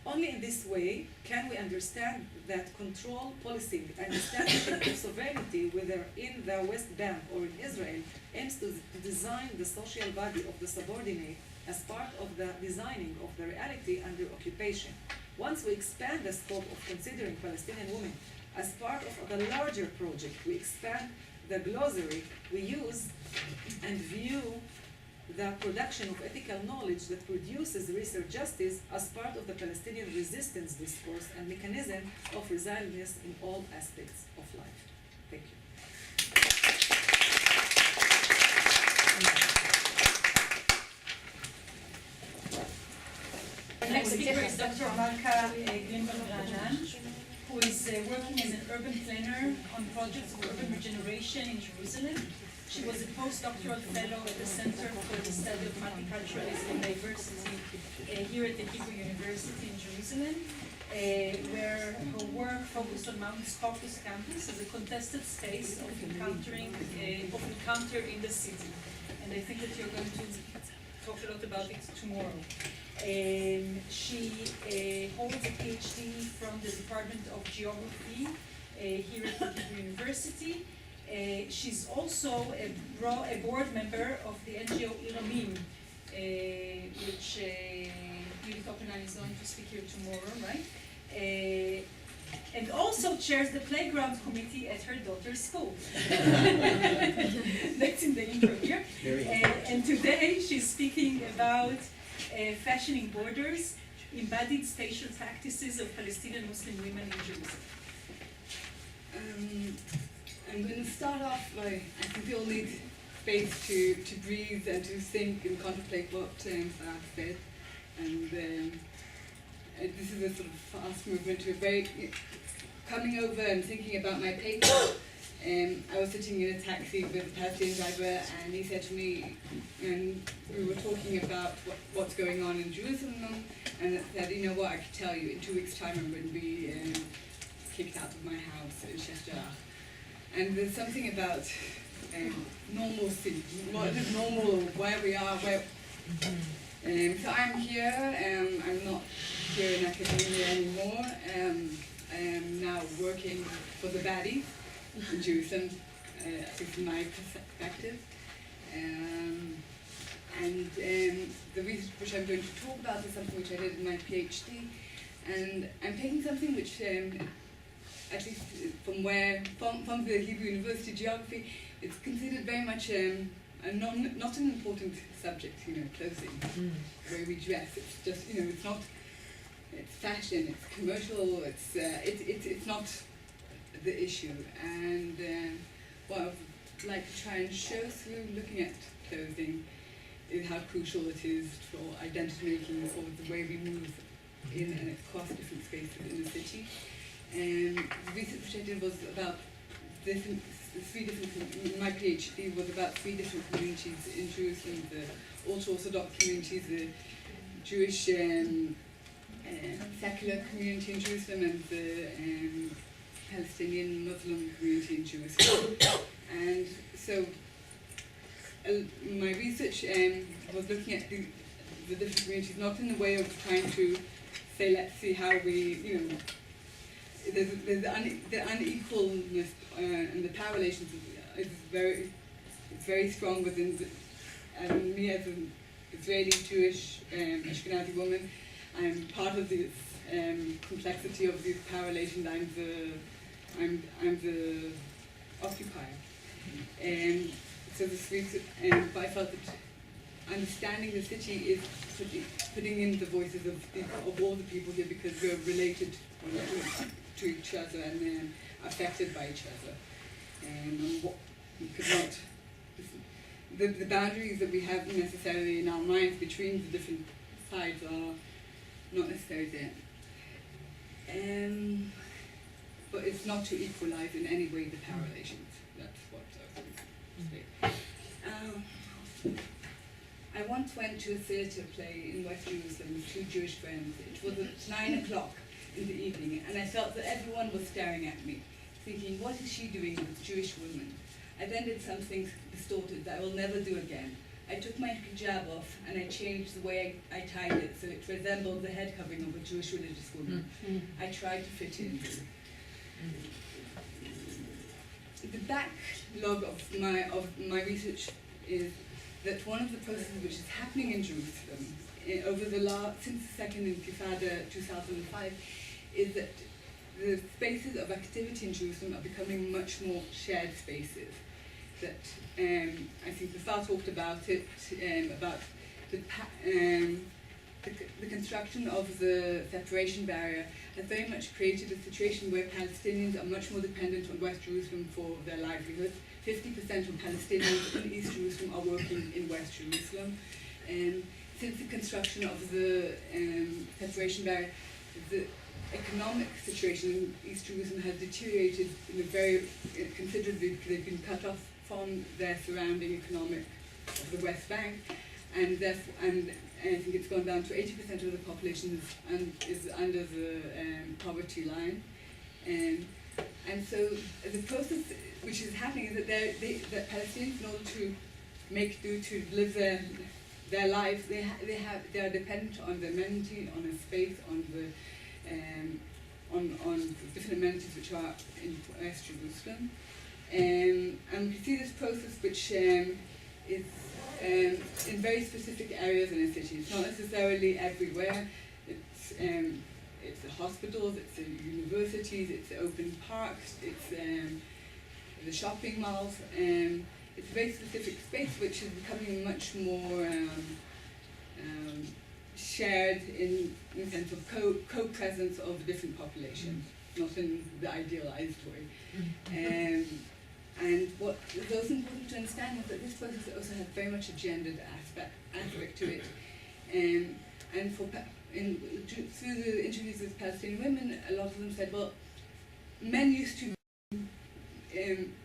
Only in this way can we understand that control, policing, and establishment of sovereignty, whether in the West Bank or in Israel, aims to design the social body of the subordinate as part of the designing of the reality under occupation. Once we expand the scope of considering Palestinian women as part of the larger project, we expand the glossary we use and view the production of ethical knowledge that produces research justice as part of the Palestinian resistance discourse and mechanism of resilience in all aspects of life. Thank you. The next speaker is Dr. Malka Grinberg, who is working as an urban planner on projects of urban regeneration in Jerusalem. She was a postdoctoral fellow at the Center for the Study of Multiculturalism and Diversity here at the Hebrew University in Jerusalem, where her work focused on Mount Scopus campus as a contested space of encounter in the city. And I think that you're going to talk a lot about it tomorrow. She holds a PhD from the Department of Geography here at the Hebrew University. She's also a board member of the NGO Ilan, which Gilly is going to speak here tomorrow, right? And also chairs the playground committee at her daughter's school. That's in the intro here. And today she's speaking about fashioning borders, embodied spatial practices of Palestinian Muslim women in Jerusalem. I'm going to start off by, I think we all need space to breathe and to think and contemplate what Sarab said. And this is a sort of fast movement to a very, coming over and thinking about my paper. I was sitting in a taxi with a Palestinian driver, and he said to me, and we were talking about what's going on in Jerusalem, and I said, you know what, I could tell you, in 2 weeks' time I'm going to be kicked out of my house in Sheikh. And there's something about normalcy, what is normal, where we are, so I'm here, I'm not here in academia anymore. I am now working for the baddies in Jerusalem, from my perspective. And the research which I'm going to talk about is something which I did in my PhD. And I'm taking something which, at least from the Hebrew University Geography, it's considered very much not an important subject, clothing, the way we dress. It's just, it's not, it's fashion, it's commercial, it's not the issue. And what I would like to try and show through looking at clothing is how crucial it is for identity making, or the way we move in and across different spaces in the city. And the research which I did was about my PhD was about 3 different communities in Jerusalem: the ultra-Orthodox communities, the Jewish secular community in Jerusalem, and the Palestinian Muslim community in Jerusalem. And so my research was looking at the different communities, not in the way of trying to say, let's see how we, there's the unequalness and the power relations is very strong within me as an Israeli Jewish Ashkenazi woman. I'm part of this complexity of these power relations. I'm the occupier, and so this research, I felt that understanding the city is putting in the voices of all the people here, because we're related to each other and affected by each other. and what we could not, the boundaries that we have necessarily in our minds between the different sides are not necessarily there. But it's not to equalize in any way the power relations. That's what I was saying. I once went to a theatre play in West Jerusalem with two Jewish friends. It was at 9 o'clock in the evening, and I felt that everyone was staring at me, thinking, what is she doing with Jewish women? I then did something distorted that I will never do again. I took my hijab off and I changed the way I tied it so it resembled the head covering of a Jewish religious woman. I tried to fit in. The backlog of my research is that one of the processes which is happening in Jerusalem over since the Second Intifada 2005 is that the spaces of activity in Jerusalem are becoming much more shared spaces. That I think Bafal talked about it, about the construction of the separation barrier has very much created a situation where Palestinians are much more dependent on West Jerusalem for their livelihood. 50% of Palestinians in East Jerusalem are working in West Jerusalem. Since the construction of the separation barrier, the economic situation in East Jerusalem has deteriorated in a very considerably because they've been cut off from their surrounding economic of the West Bank, and therefore, I think it's gone down to 80% of the population is under the poverty line, and so the process which is happening is that Palestinians, in order to make do to live their lives, they are dependent on the amenity, on a space, on the different amenities which are in West Jerusalem. And we see this process which is in very specific areas in the city. It's not necessarily everywhere. It's the hospitals, it's the universities, it's the open parks, it's the shopping malls. It's a very specific space which is becoming much more shared in the sense of co-presence of different populations, not in the idealized way. And what is also important to understand is that this process also has very much a gendered aspect to it. And through the interviews with Palestinian women, a lot of them said, well,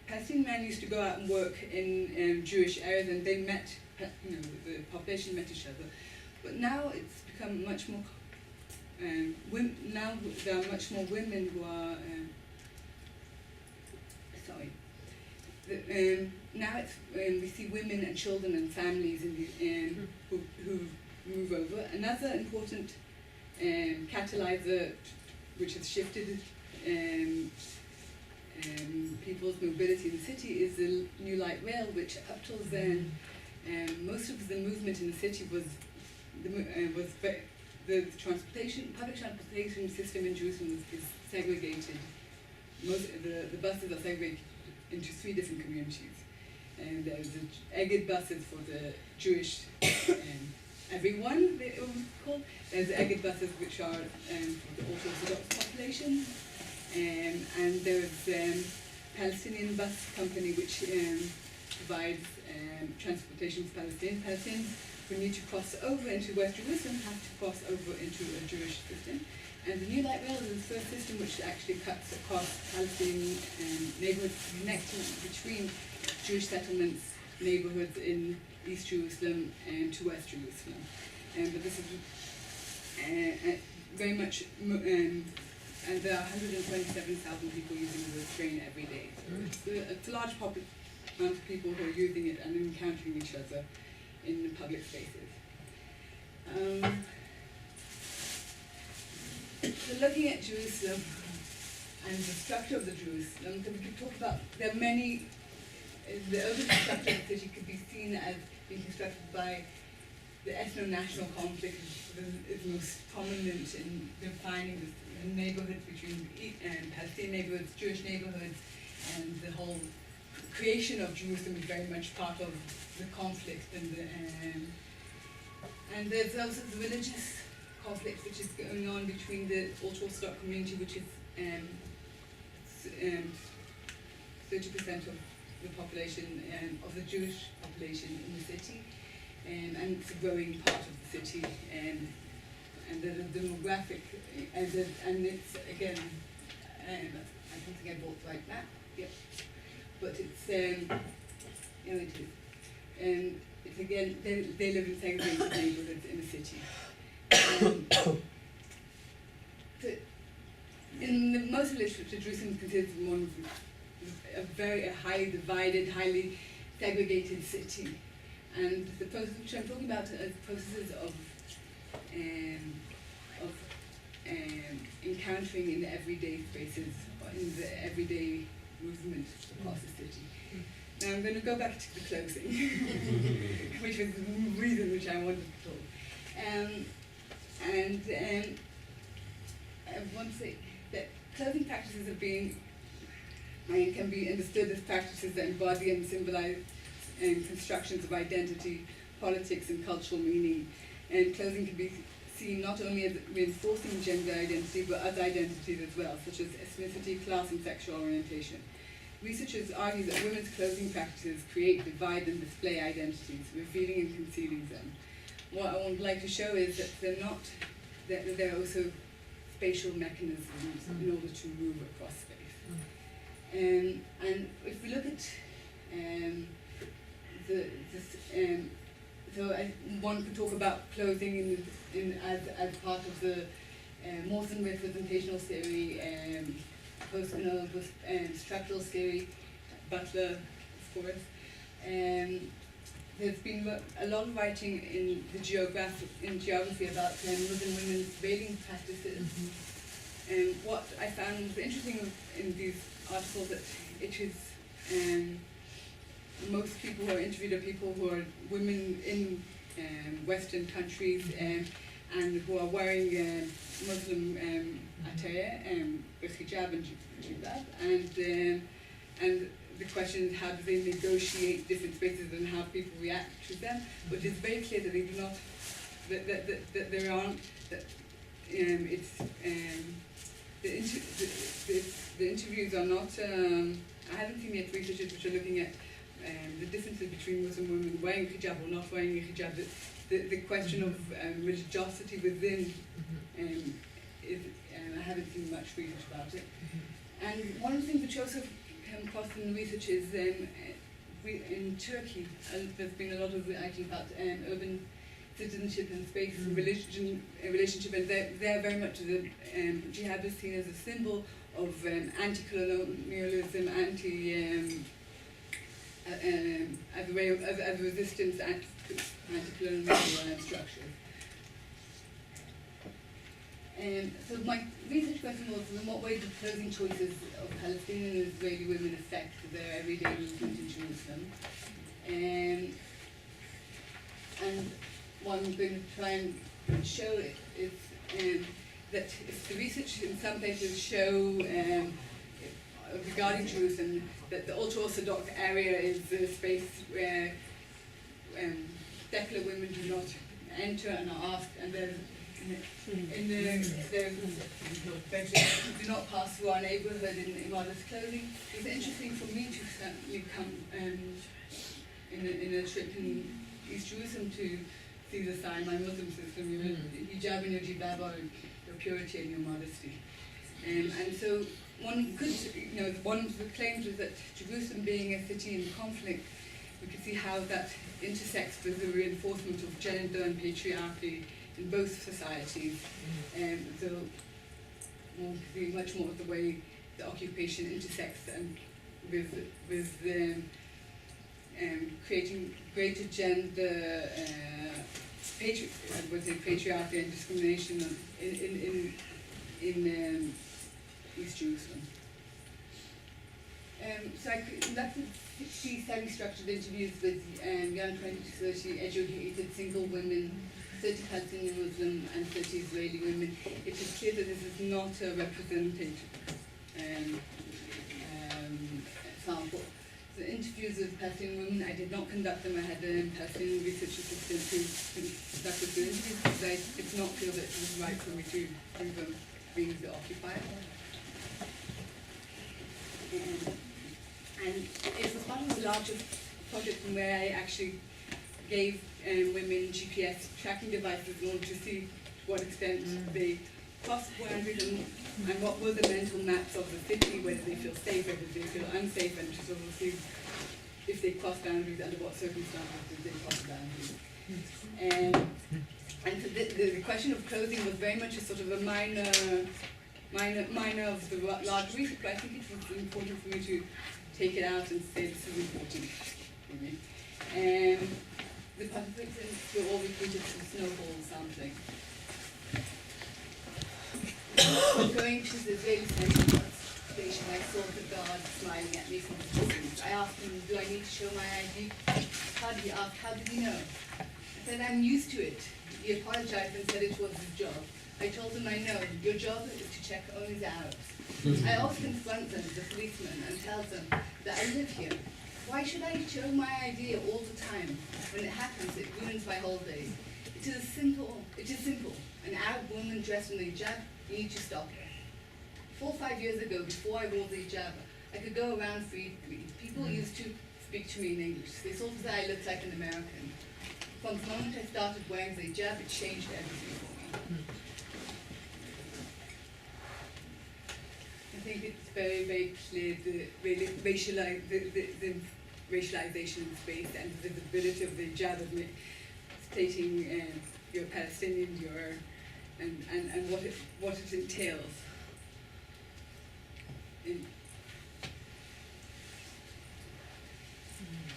Palestinian men used to go out and work in Jewish areas, and they met, the population met each other. But now it's become much more, now there are much more women who are, now it's, we see women and children and families who move over. Another important catalyzer which has shifted people's mobility in the city is the New Light Rail, which up till then, most of the movement in the city was the public transportation system in Jerusalem is segregated. The buses are segregated into 3 different communities. And there's the Egged buses for the Jewish everyone, they were called. There's the Egged buses which are for the Orthodox population. And there's Palestinian bus company which provides transportation to Palestinians. Palestinians who need to cross over into West Jerusalem have to cross over into a Jewish system. And the New Light Rail is the first system which actually cuts across Palestinian neighborhoods, connecting between Jewish settlements, neighborhoods in East Jerusalem and to West Jerusalem. But this is very much, and there are 127,000 people using the train every day. So it's a large amount of people who are using it and encountering each other in the public spaces. So looking at Jerusalem and the structure of the Jerusalem, so we could talk about, there are many, the urban structure of the city could be seen as being constructed by the ethno-national conflict is most prominent in defining the neighborhoods between Palestinian neighborhoods, Jewish neighborhoods, and the whole creation of Jerusalem is very much part of the conflict. And there's also the religious conflict which is going on between the ultra-Orthodox community, which is 30% of the population, of the Jewish population in the city, and it's a growing part of the city, and the demographic, and it's again, I don't think I bought the right map, yep, but it's, it is, and it's again, they live in segregated neighborhoods in the city. In most literature, Jerusalem is considered one of a very highly divided, highly segregated city, and the process which I'm talking about are processes of encountering in the everyday spaces, in the everyday movement across the city. Now I'm going to go back to the closing, which was the reason which I wanted to talk. I want to say that clothing practices have been, can be understood as practices that embody and symbolize constructions of identity, politics, and cultural meaning. And clothing can be seen not only as reinforcing gender identity, but other identities as well, such as ethnicity, class, and sexual orientation. Researchers argue that women's clothing practices create, divide, and display identities, revealing and concealing them. What I would like to show is that they're not, that they're also spatial mechanisms in order to move across space. And if we look at so one could talk about clothing as part of the modern representational theory, structural theory, Butler, of course. There's been a lot of writing in the geography about Muslim women's bathing practices. And what I found interesting in these articles that it is most people who are interviewed are people who are women in Western countries and who are wearing Muslim attire, with hijab and jilbab, and the question is how do they negotiate different spaces and how people react to them. But it's very clear that they do not, that there aren't, that the interviews are not, I haven't seen yet researchers which are looking at the differences between Muslim women wearing hijab or not wearing a hijab. The question of religiosity within is, I haven't seen much research about it. And one of the things which also come across in the research is in Turkey, there's been a lot of writing about urban citizenship and space and relationship, and they're very much the jihad is seen as a symbol of anti-colonialism, as a way of as a resistance anti-colonial structures. So my research question was, in what way do clothing choices of Palestinian and Israeli women affect their everyday movement in Jerusalem? And what I'm going to try and show is that if the research in some places show regarding Jerusalem that the ultra-Orthodox area is the space where secular women do not enter and are asked, and they do not pass through our neighborhood in modest clothing. It's interesting for me to certainly come in a trip in East Jerusalem to see the sign, my Muslim system, your hijab and your jilbab are your purity and your modesty. And so one could, one of the claims is that Jerusalem being a city in conflict, we could see how that intersects with the reinforcement of gender and patriarchy in both societies. So one could see much more of the way the occupation intersects with creating greater gender, patriarchy and discrimination in East Jerusalem. So I conducted 60 semi-structured interviews with young 20 to 30 educated single women, 30 Palestinian Muslim and 30 Israeli women. It is clear that this is not a representative sample. The interviews with Palestinian women, I did not conduct them. I had a Palestinian research assistant who conducted the interviews because I did not feel that it was right for me to do them being the occupier. And it was part of a larger project where I actually gave women GPS tracking devices in order to see what extent they crossed boundaries and what were the mental maps of the city, whether they feel safe, whether they feel unsafe, and to sort of see if they cross boundaries, under what circumstances did they cross boundaries. And so the question of clothing was very much a sort of a minor of the large research, but I think it was important for me to take it out and say this is important for me. The participants were all recruited from snowball sampling. Going to the Israeli station, I saw the guard smiling at me from the distance. I asked him, do I need to show my ID card? He asked, how did he know? I said, I'm used to it. He apologized and said it was his job. I told him, I know, your job is to check only the Arabs. I also confront them, the policemen, and tell them that I live here. Why should I show my ID all the time? When it happens, it ruins my whole day. It is simple. An Arab woman dressed in a hijab, you need to stop her. 4 or 5 years ago, before I wore the hijab, I could go around freely. People used to speak to me in English. They thought that I looked like an American. From the moment I started wearing the hijab, it changed everything for me. I think it's very, very clear the racialization in space and the visibility of the hijab of stating you're Palestinian, and what it entails.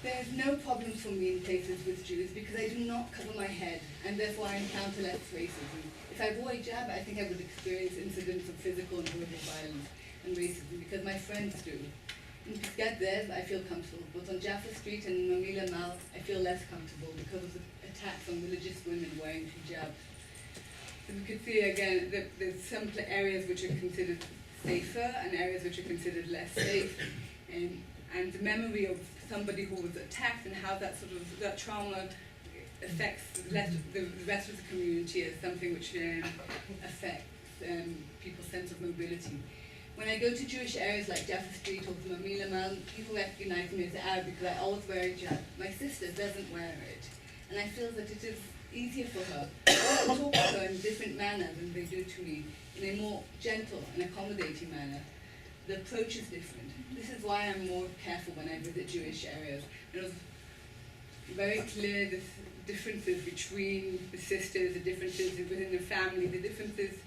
There's no problem for me in places with Jews because I do not cover my head, and therefore I encounter less racism. If I wore a hijab, I think I would experience incidents of physical and verbal violence and racism because my friends do. In Pisgat I feel comfortable, but on Jaffa Street and in Mamila Mal, I feel less comfortable because of the attacks on religious women wearing hijab. So we could see again that there's some areas which are considered safer and areas which are considered less safe, and the memory of somebody who was attacked and how that trauma affects the rest of the community is something which affects people's sense of mobility. When I go to Jewish areas like Jaffa Street or the Mamila Mal, people recognize me as Arab because I always wear a hijab. My sister doesn't wear it, and I feel that it is easier for her to talk to her in a different manner than they do to me, in a more gentle and accommodating manner. The approach is different. This is why I'm more careful when I visit Jewish areas. It was very clear the differences between the sisters, the differences within the family, the differences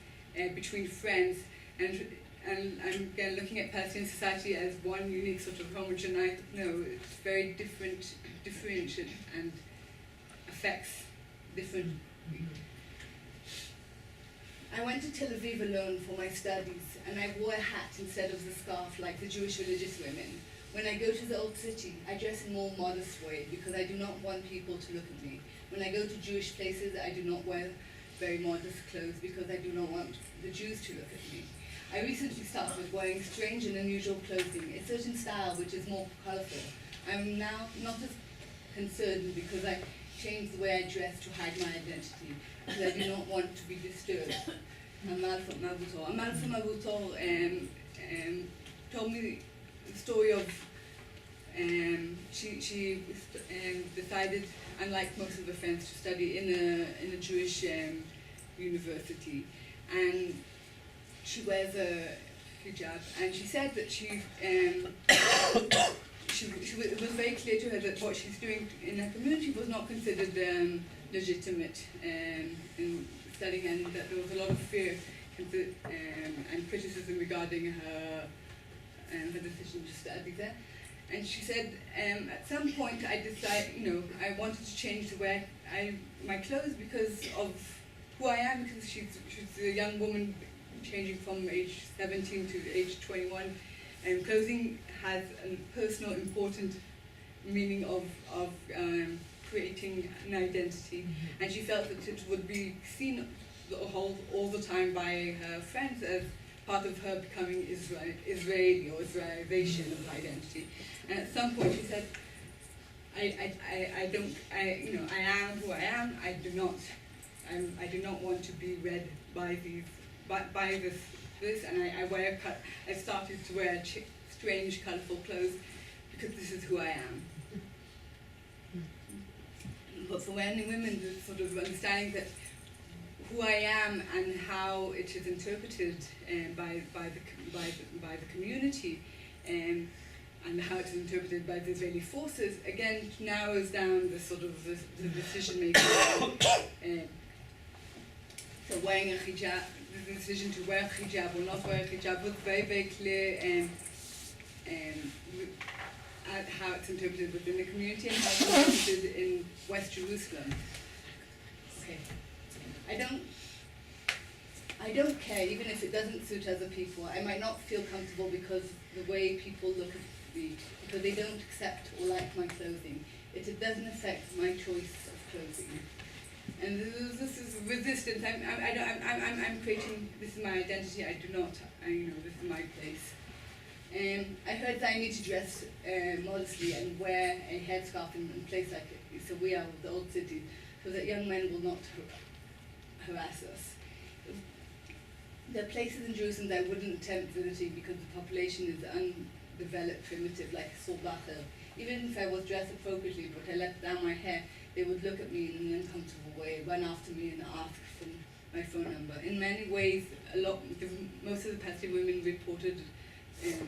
between friends, and I'm again looking at Palestinian society as one unique sort of homogenized. No, it's very differentiated and affects different. I went to Tel Aviv alone for my studies, and I wore a hat instead of the scarf like the Jewish religious women. When I go to the old city, I dress in a more modest way because I do not want people to look at me. When I go to Jewish places, I do not wear very modest clothes because I do not want the Jews to look at me. I recently started wearing strange and unusual clothing, a certain style which is more colorful. I'm now not as concerned because I changed the way I dress to hide my identity, because I do not want to be disturbed. Amal from Abuto told me the story of she decided, unlike most of her friends, to study in a Jewish university, and she wears a hijab, and she said that it was very clear to her that what she's doing in her community was not considered legitimate in studying, and that there was a lot of fear and criticism regarding her decision to study there. And she said, at some point I decided, I wanted to change the way my clothes because of who I am, because she's a young woman changing from age 17 to age 21. And clothing has a personal, important meaning of creating an identity. And she felt that it would be seen all the time by her friends as part of her becoming Israeli or Israelization of identity. And at some point she said, I am who I am. I do not want to be read by this, and I started to wear strange, colorful clothes, because this is who I am. But for many women, the sort of understanding that who I am and how it is interpreted by the community, and how it's interpreted by the Israeli forces, again narrows down the sort of the decision making. So wearing a hijab, the decision to wear hijab or not wear hijab was very, very clear at how it's interpreted within the community and how it's interpreted in West Jerusalem. Okay. I don't care, even if it doesn't suit other people. I might not feel comfortable because the way people look at me, because they don't accept or like my clothing. It doesn't affect my choice of clothing. And this is resistance. I'm creating. This is my identity. I do not. This is my place. I heard that I need to dress modestly and wear a headscarf in a place like Sawia, the old city, so that young men will not harass us. There are places in Jerusalem that I wouldn't attempt visiting because the population is undeveloped, primitive, like Solbacher. Even if I was dressed appropriately, but I let down my hair, they would look at me in an uncomfortable way, run after me and ask for my phone number. In many ways, most of the Palestinian women reported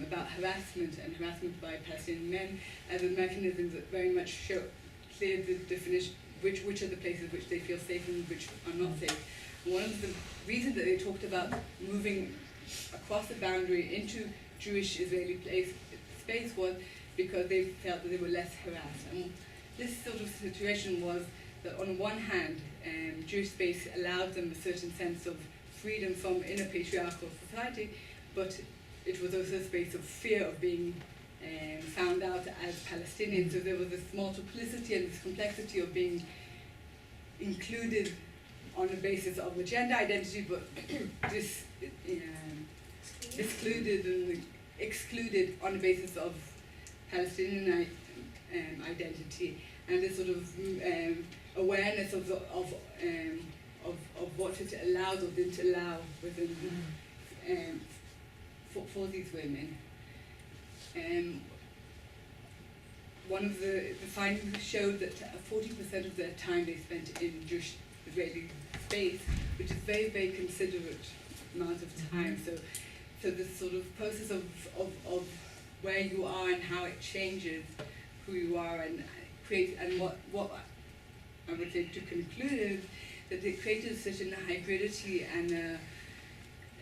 about harassment and harassment by Palestinian men as a mechanism that very much clear the definition, which are the places which they feel safe and which are not safe. And one of the reasons that they talked about moving across the boundary into Jewish-Israeli space was because they felt that they were less harassed. And this sort of situation was that on one hand, Jewish space allowed them a certain sense of freedom from in a patriarchal society, but it was also a space of fear of being found out as Palestinian. So there was this multiplicity and this complexity of being included on the basis of a gender identity, but excluded and excluded on the basis of Palestinian identity, and this sort of awareness of what it allowed or didn't allow within for these women. One of the findings showed that 40% of their time they spent in Jewish Israeli space, which is very, very considerate amount of time. So this sort of process of where you are and how it changes who you are and create, and what I would say to conclude is that it created such a hybridity and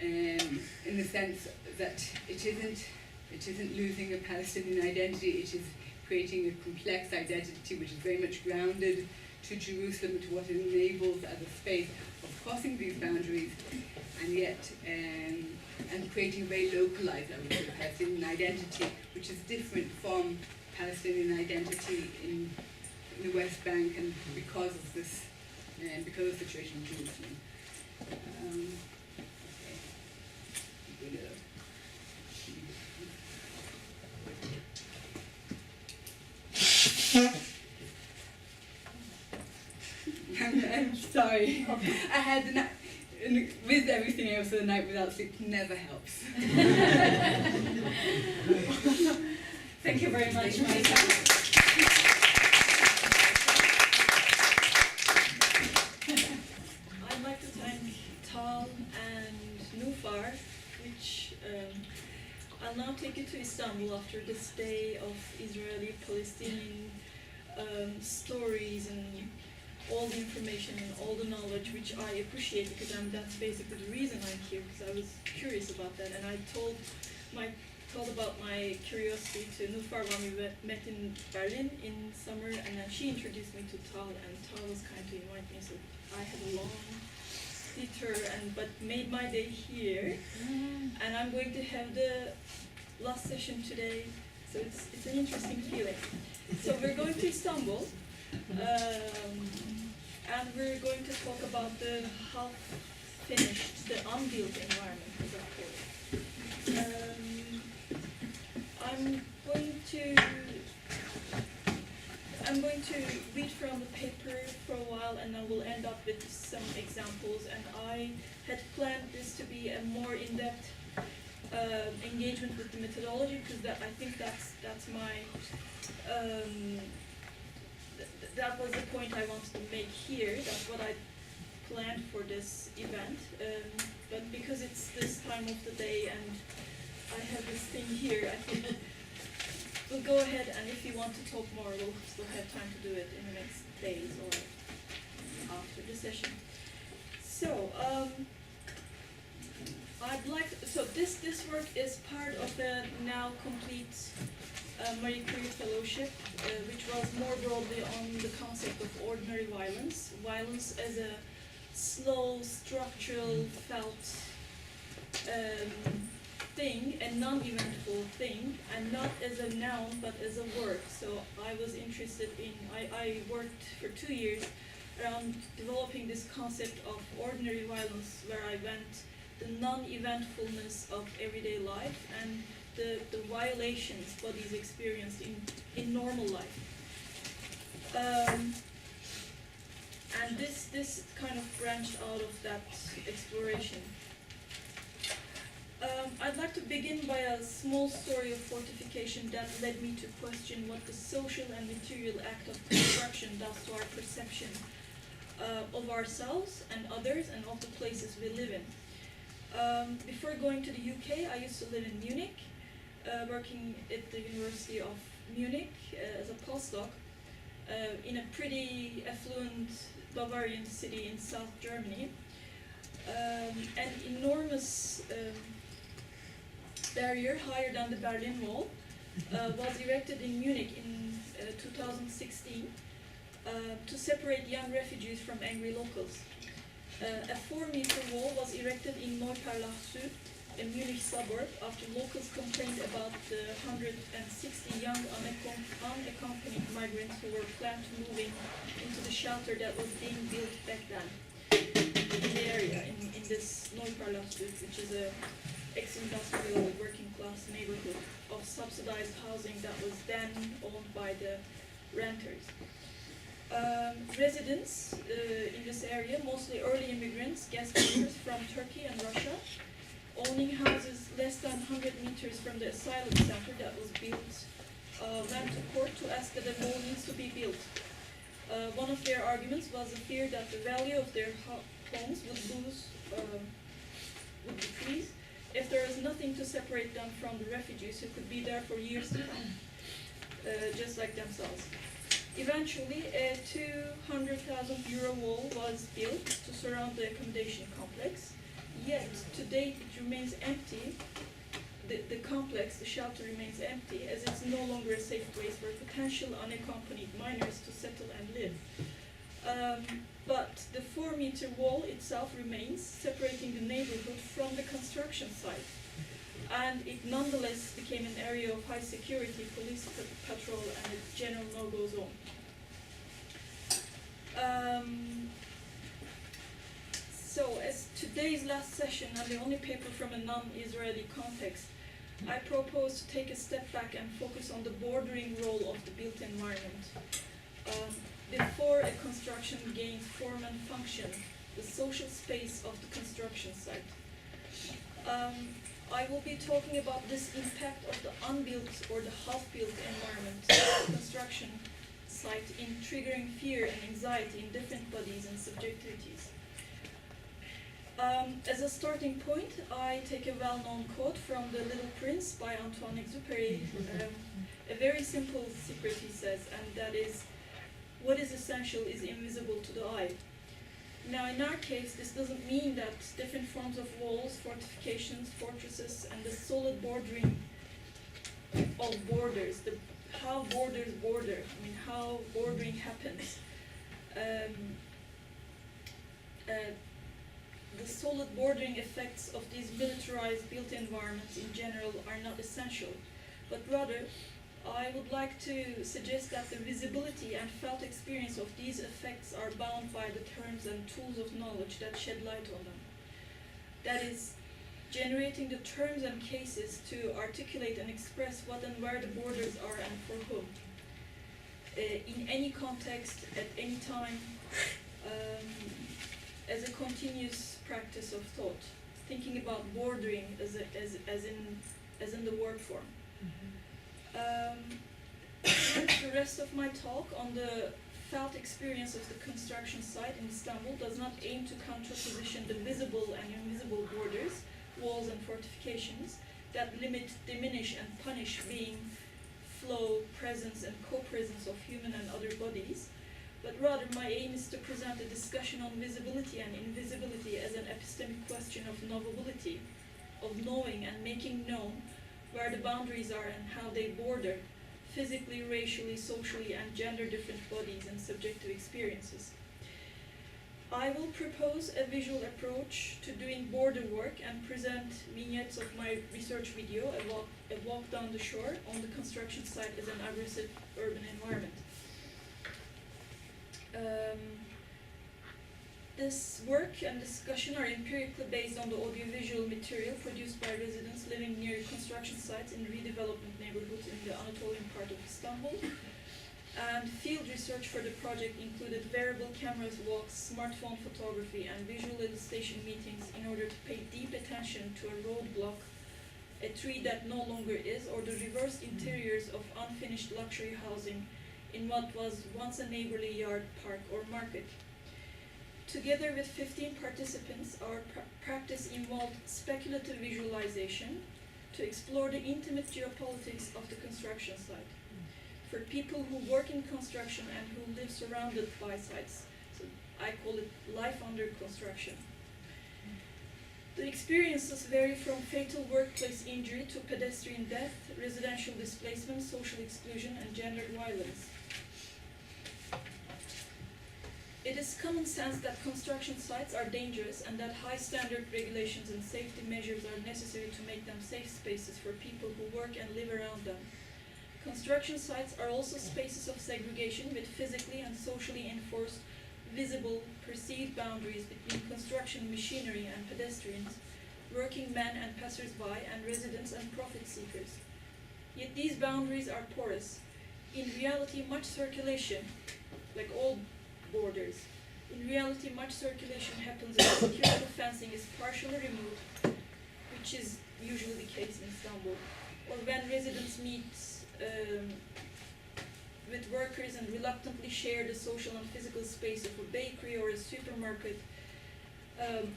in the sense that it isn't losing a Palestinian identity, it is creating a complex identity which is very much grounded to Jerusalem, to what it enables as a space of crossing these boundaries, and yet and creating a very localized, I would say, Palestinian identity, which is different from Palestinian identity in the West Bank, and because of this, because of the situation in Jerusalem. I'm sorry. I had the night, with everything else, the night without sleep never helps. Thank you very much, Malka. I'd like to thank Tal and Nufar, which I'll now take you to Istanbul after this day of Israeli-Palestinian stories and all the information and all the knowledge, which I appreciate, because that's basically the reason I'm here, because I was curious about that, and I told about my curiosity to Nufar when we met in Berlin in summer, and then she introduced me to Tal, and Tal was kind to invite me, so I had a long detour but made my day here, and I'm going to have the last session today, so it's an interesting feeling. So we're going to Istanbul, and we're going to talk about the half-finished, the unbuilt environment, as I call it. I'm going to read from the paper for a while, and then we'll end up with some examples. And I had planned this to be a more in-depth engagement with the methodology, because I think that's my that was the point I wanted to make here. That's what I planned for this event. But because it's this time of the day and I have this thing here, I think we'll go ahead, and if you want to talk more, we'll still have time to do it in the next days or after the session. So, this work is part of the now complete Marie Curie Fellowship, which was more broadly on the concept of ordinary violence as a slow, structural, felt thing, a non-eventful thing, and not as a noun but as a word. So I was interested in, I worked for 2 years around developing this concept of ordinary violence, where I went the non-eventfulness of everyday life and the violations bodies experienced in normal life. And this kind of branched out of that exploration. I'd like to begin by a small story of fortification that led me to question what the social and material act of construction does to our perception of ourselves and others and of the places we live in. Before going to the UK, I used to live in Munich, working at the University of Munich as a postdoc in a pretty affluent Bavarian city in South Germany. An enormous barrier higher than the Berlin Wall was erected in Munich in 2016 to separate young refugees from angry locals. A 4-meter wall was erected in Neuperlach Süd, a Munich suburb, after locals complained about the 160 young unaccompanied migrants who were planned to move into the shelter that was being built back then in the area, in this Neuperlach Süd, which is a ex-industrial working-class neighborhood of subsidized housing that was then owned by the renters. Residents in this area, mostly early immigrants, guest workers from Turkey and Russia, owning houses less than 100 meters from the asylum center that was built, went to court to ask that a wall needs to be built. One of their arguments was the fear that the value of their homes would decrease if there is nothing to separate them from the refugees who could be there for years to come, just like themselves. Eventually, a €200,000 wall was built to surround the accommodation complex, yet to date it remains empty. The complex, the shelter, remains empty, as it's no longer a safe place for potential unaccompanied minors to settle and live. But the 4-meter wall itself remains, separating the neighborhood from the construction site. And it nonetheless became an area of high security, police patrol, and a general no-go zone. So, as today's last session and the only paper from a non-Israeli context, I propose to take a step back and focus on the bordering role of the built environment. Before a construction gains form and function, the social space of the construction site. I will be talking about this impact of the unbuilt or the half-built environment of the construction site in triggering fear and anxiety in different bodies and subjectivities. As a starting point, I take a well-known quote from The Little Prince by Antoine-Exupéry. A very simple secret, he says, and that is, what is essential is invisible to the eye. Now, in our case, this doesn't mean that different forms of walls, fortifications, fortresses, and the solid bordering of borders, how borders border, how bordering happens. The solid bordering effects of these militarized built environments in general are not essential, but rather, I would like to suggest that the visibility and felt experience of these effects are bound by the terms and tools of knowledge that shed light on them. That is, generating the terms and cases to articulate and express what and where the borders are and for whom. In any context, at any time, as a continuous practice of thought, thinking about bordering as in the word form. The rest of my talk on the felt experience of the construction site in Istanbul does not aim to contraposition the visible and invisible borders, walls and fortifications that limit, diminish and punish being, flow, presence and co-presence of human and other bodies, but rather my aim is to present a discussion on visibility and invisibility as an epistemic question of knowability, of knowing and making known where the boundaries are and how they border physically, racially, socially, and gender-different bodies and subjective experiences. I will propose a visual approach to doing border work and present vignettes of my research video, a walk down the shore on the construction site as an aggressive urban environment. This work and discussion are empirically based on the audiovisual material produced by residents living near construction sites in redevelopment neighborhoods in the Anatolian part of Istanbul. And field research for the project included variable cameras, walks, smartphone photography, and visual illustration meetings in order to pay deep attention to a roadblock, a tree that no longer is, or the reversed interiors of unfinished luxury housing in what was once a neighborly yard, park, or market. Together with 15 participants, our practice involved speculative visualization to explore the intimate geopolitics of the construction site. For people who work in construction and who live surrounded by sites, so I call it life under construction. The experiences vary from fatal workplace injury to pedestrian death, residential displacement, social exclusion, and gendered violence. It is common sense that construction sites are dangerous and that high standard regulations and safety measures are necessary to make them safe spaces for people who work and live around them. Construction sites are also spaces of segregation with physically and socially enforced, visible, perceived boundaries between construction machinery and pedestrians, working men and passers-by, and residents and profit seekers. Yet these boundaries are porous. In reality, much circulation, like all borders, in reality, much circulation happens when security fencing is partially removed, which is usually the case in Istanbul, or when residents meet with workers and reluctantly share the social and physical space of a bakery or a supermarket,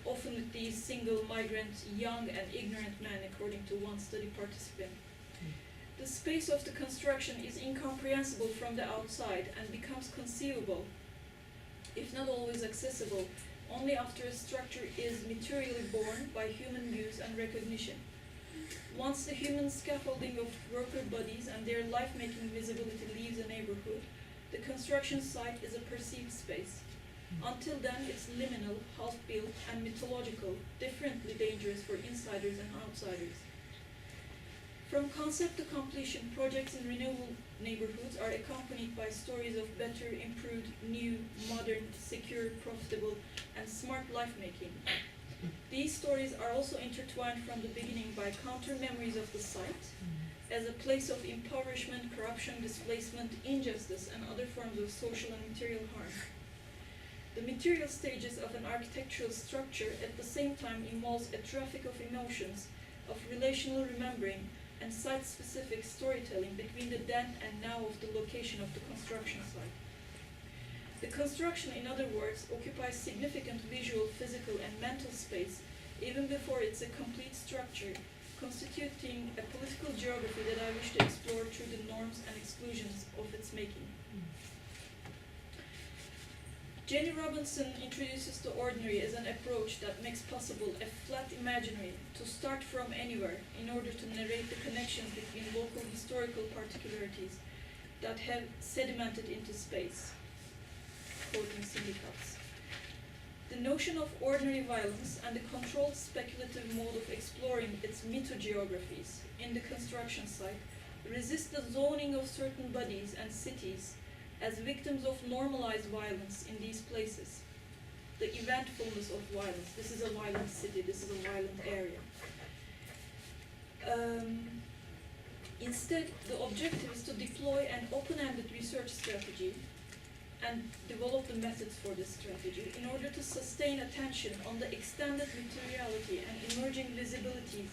often with these single migrant, young and ignorant men, according to one study participant. The space of the construction is incomprehensible from the outside and becomes conceivable, if not always accessible, only after a structure is materially born by human use and recognition. Once the human scaffolding of worker bodies and their life-making visibility leaves a neighborhood, the construction site is a perceived space. Until then, it's liminal, half-built, and mythological, differently dangerous for insiders and outsiders. From concept to completion, projects in renewable neighborhoods are accompanied by stories of better, improved, new, modern, secure, profitable, and smart life-making. These stories are also intertwined from the beginning by counter-memories of the site as a place of impoverishment, corruption, displacement, injustice, and other forms of social and material harm. The material stages of an architectural structure at the same time involves a traffic of emotions, of relational remembering, and site-specific storytelling between the then and now of the location of the construction site. The construction, in other words, occupies significant visual, physical, and mental space even before it's a complete structure, constituting a political geography that I wish to explore through the norms and exclusions of its making. Jenny Robinson introduces the ordinary as an approach that makes possible a flat imaginary to start from anywhere in order to narrate the connections between local historical particularities that have sedimented into space. Quoting syndicates. The notion of ordinary violence and the controlled speculative mode of exploring its mythogeographies in the construction site resist the zoning of certain bodies and cities as victims of normalized violence in these places. The eventfulness of violence. This is a violent city, this is a violent area. Instead, the objective is to deploy an open-ended research strategy and develop the methods for this strategy in order to sustain attention on the extended materiality and emerging visibilities,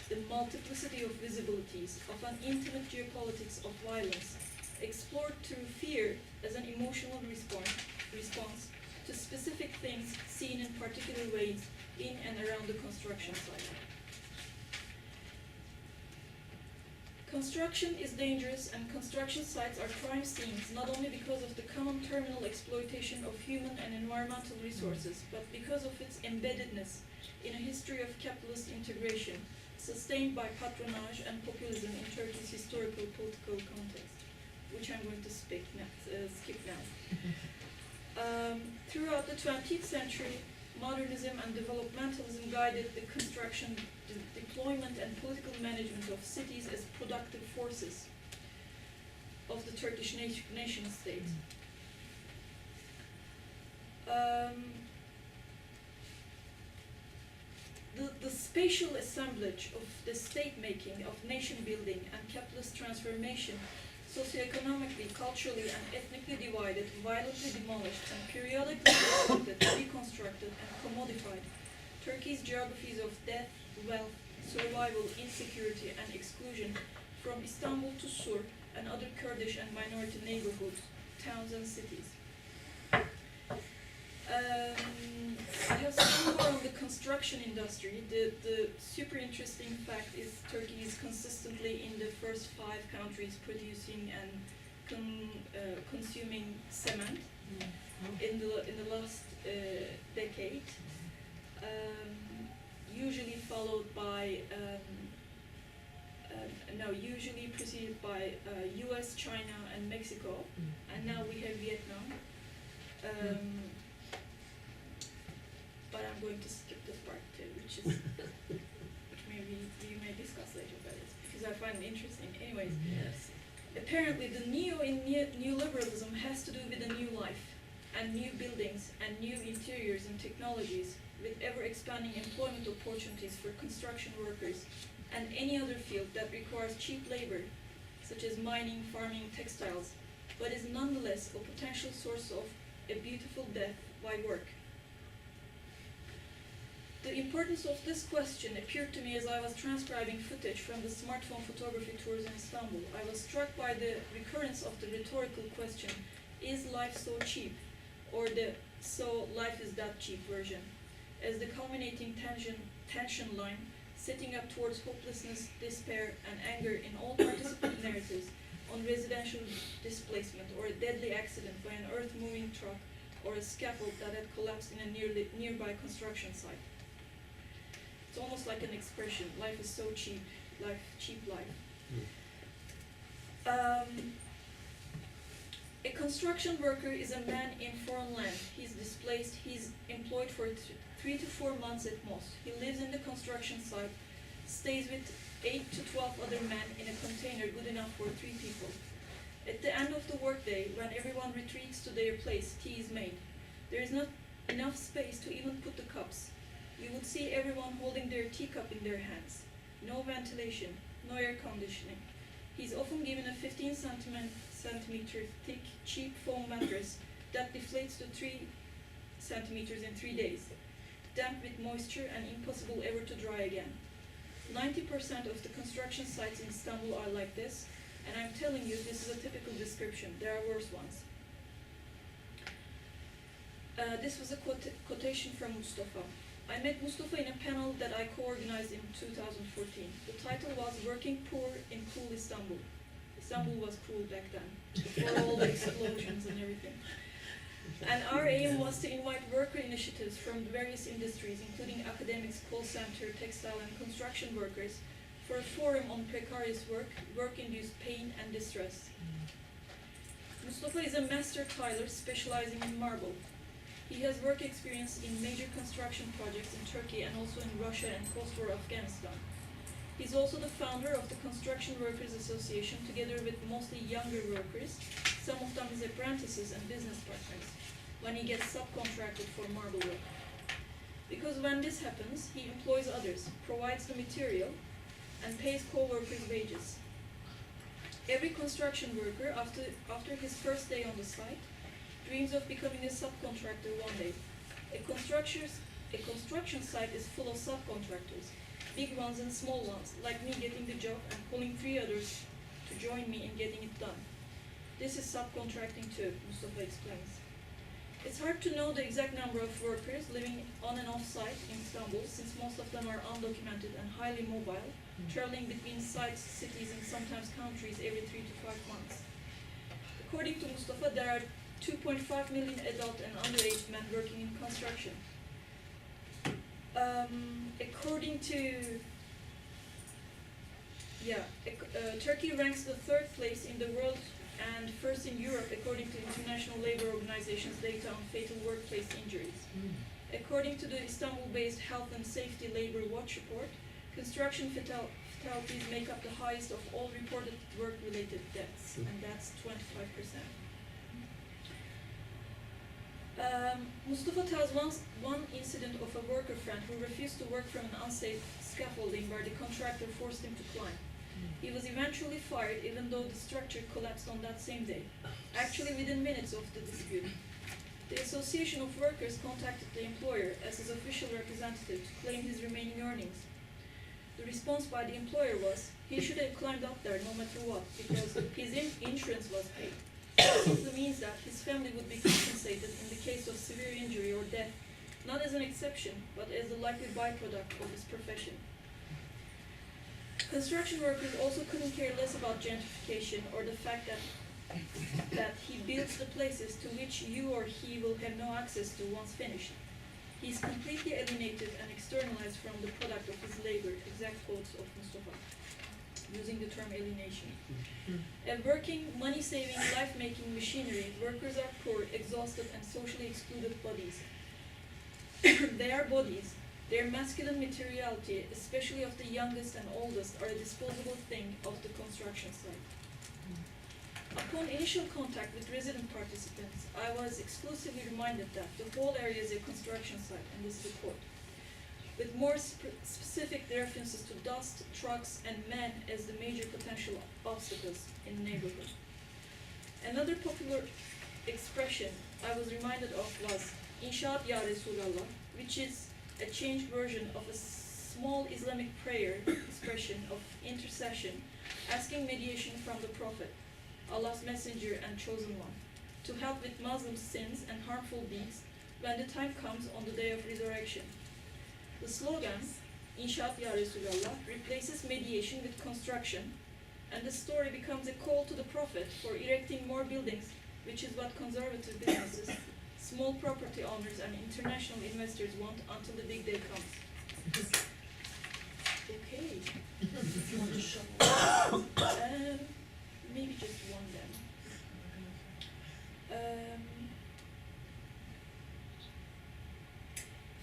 the multiplicity of visibilities of an intimate geopolitics of violence, explored through fear as an emotional response to specific things seen in particular ways in and around the construction site. Construction is dangerous, and construction sites are crime scenes not only because of the common terminal exploitation of human and environmental resources, but because of its embeddedness in a history of capitalist integration, sustained by patronage and populism in Turkey's historical political context, which I'm going to skip now. Throughout the 20th century, modernism and developmentalism guided the construction, deployment, and political management of cities as productive forces of the Turkish nation state. The spatial assemblage of the state-making, of nation-building, and capitalist transformation, socioeconomically, culturally, and ethnically divided, violently demolished, and periodically destructed, reconstructed, and commodified Turkey's geographies of death, wealth, survival, insecurity, and exclusion from Istanbul to Sur and other Kurdish and minority neighborhoods, towns, and cities. I have some more on the construction industry. The super interesting fact is Turkey is consistently in the first 5 countries producing and consuming cement in the last decade. Usually followed by usually preceded by U.S., China, and Mexico, and now we have Vietnam. But I'm going to skip this part too, which maybe you may discuss later, but it's because I find it interesting. Anyways, Yes. apparently the neo in neoliberalism has to do with a new life and new buildings and new interiors and technologies, with ever-expanding employment opportunities for construction workers and any other field that requires cheap labor, such as mining, farming, textiles, but is nonetheless a potential source of a beautiful death by work. The importance of this question appeared to me as I was transcribing footage from the smartphone photography tours in Istanbul. I was struck by the recurrence of the rhetorical question, is life so cheap? Or the so life is that cheap version, as the culminating tension line, setting up towards hopelessness, despair, and anger in all participant narratives on residential displacement, or a deadly accident by an earth-moving truck, or a scaffold that had collapsed in a nearby construction site. It's almost like an expression, life is so cheap, cheap life. A construction worker is a man in foreign land. He's displaced, he's employed for 3 to 4 months at most. He lives in the construction site, stays with 8 to 12 other men in a container good enough for 3 people. At the end of the workday, when everyone retreats to their place, tea is made. There is not enough space to even put the cups. You would see everyone holding their teacup in their hands. No ventilation, no air conditioning. He's often given a 15 centimeter thick, cheap foam mattress that deflates to 3 centimeters in 3 days, damp with moisture and impossible ever to dry again. 90% of the construction sites in Istanbul are like this, and I'm telling you, this is a typical description. There are worse ones. This was a quotation from Mustafa. I met Mustafa in a panel that I co-organized in 2014. The title was Working Poor in Cool Istanbul. Istanbul was cool back then, before all the explosions and everything. And our aim was to invite worker initiatives from various industries, including academics, call center, textile, and construction workers, for a forum on precarious work, work-induced pain and distress. Mustafa is a master tiler specializing in marble. He has work experience in major construction projects in Turkey and also in Russia and post-war Afghanistan. He's also the founder of the Construction Workers Association, together with mostly younger workers, some of them his apprentices and business partners, when he gets subcontracted for marble work. Because when this happens, he employs others, provides the material, and pays co-workers wages. Every construction worker, after his first day on the site, dreams of becoming a subcontractor one day. A construction site is full of subcontractors, big ones and small ones, like me getting the job and pulling 3 others to join me in getting it done. This is subcontracting too, Mustafa explains. It's hard to know the exact number of workers living on and off site in Istanbul, since most of them are undocumented and highly mobile, traveling between sites, cities, and sometimes countries every 3 to 5 months. According to Mustafa, there are 2.5 million adult and underage men working in construction. Turkey ranks the 3rd place in the world and 1st in Europe according to International Labour Organization's data on fatal workplace injuries. According to the Istanbul-based Health and Safety Labour Watch report, construction fatalities make up the highest of all reported work-related deaths, and that's 25%. Mustafa tells one incident of a worker friend who refused to work from an unsafe scaffolding where the contractor forced him to climb. He was eventually fired even though the structure collapsed on that same day, actually within minutes of the dispute. The Association of Workers contacted the employer as his official representative to claim his remaining earnings. The response by the employer was, he should have climbed up there no matter what, because his insurance was paid. This simply means that his family would be compensated in the case of severe injury or death, not as an exception, but as a likely byproduct of his profession. Construction workers also couldn't care less about gentrification or the fact that he builds the places to which you or he will have no access to once finished. He is completely alienated and externalized from the product of his labor, exact quotes of Mustafa, using the term alienation. A working, money-saving, life-making machinery, workers are poor, exhausted, and socially excluded bodies. They are bodies. Their masculine materiality, especially of the youngest and oldest, are a disposable thing of the construction site. Upon initial contact with resident participants, I was exclusively reminded that the whole area is a construction site, and this is a quote, with more specific references to dust, trucks, and men as the major potential obstacles in the neighborhood. Another popular expression I was reminded of was İnşaat ya Resulallah, which is a changed version of a small Islamic prayer expression of intercession, asking mediation from the Prophet, Allah's messenger and chosen one, to help with Muslim sins and harmful deeds when the time comes on the day of resurrection. The slogan, İnşaat ya Resulallah, replaces mediation with construction, and the story becomes a call to the Prophet for erecting more buildings, which is what conservative businesses, small property owners, and international investors want until the big day comes. Okay. If you want to show maybe just one then.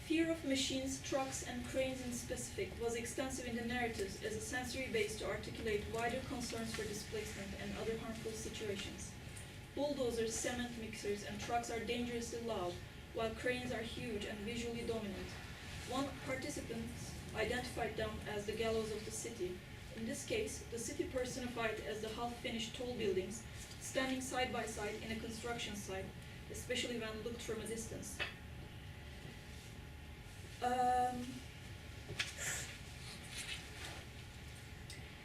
Fear of machines, trucks, and cranes in specific was extensive in the narratives as a sensory base to articulate wider concerns for displacement and other harmful situations. Bulldozers, cement mixers, and trucks are dangerously loud, while cranes are huge and visually dominant. One participant identified them as the gallows of the city. In this case, the city personified as the half-finished tall buildings standing side by side in a construction site, especially when looked from a distance.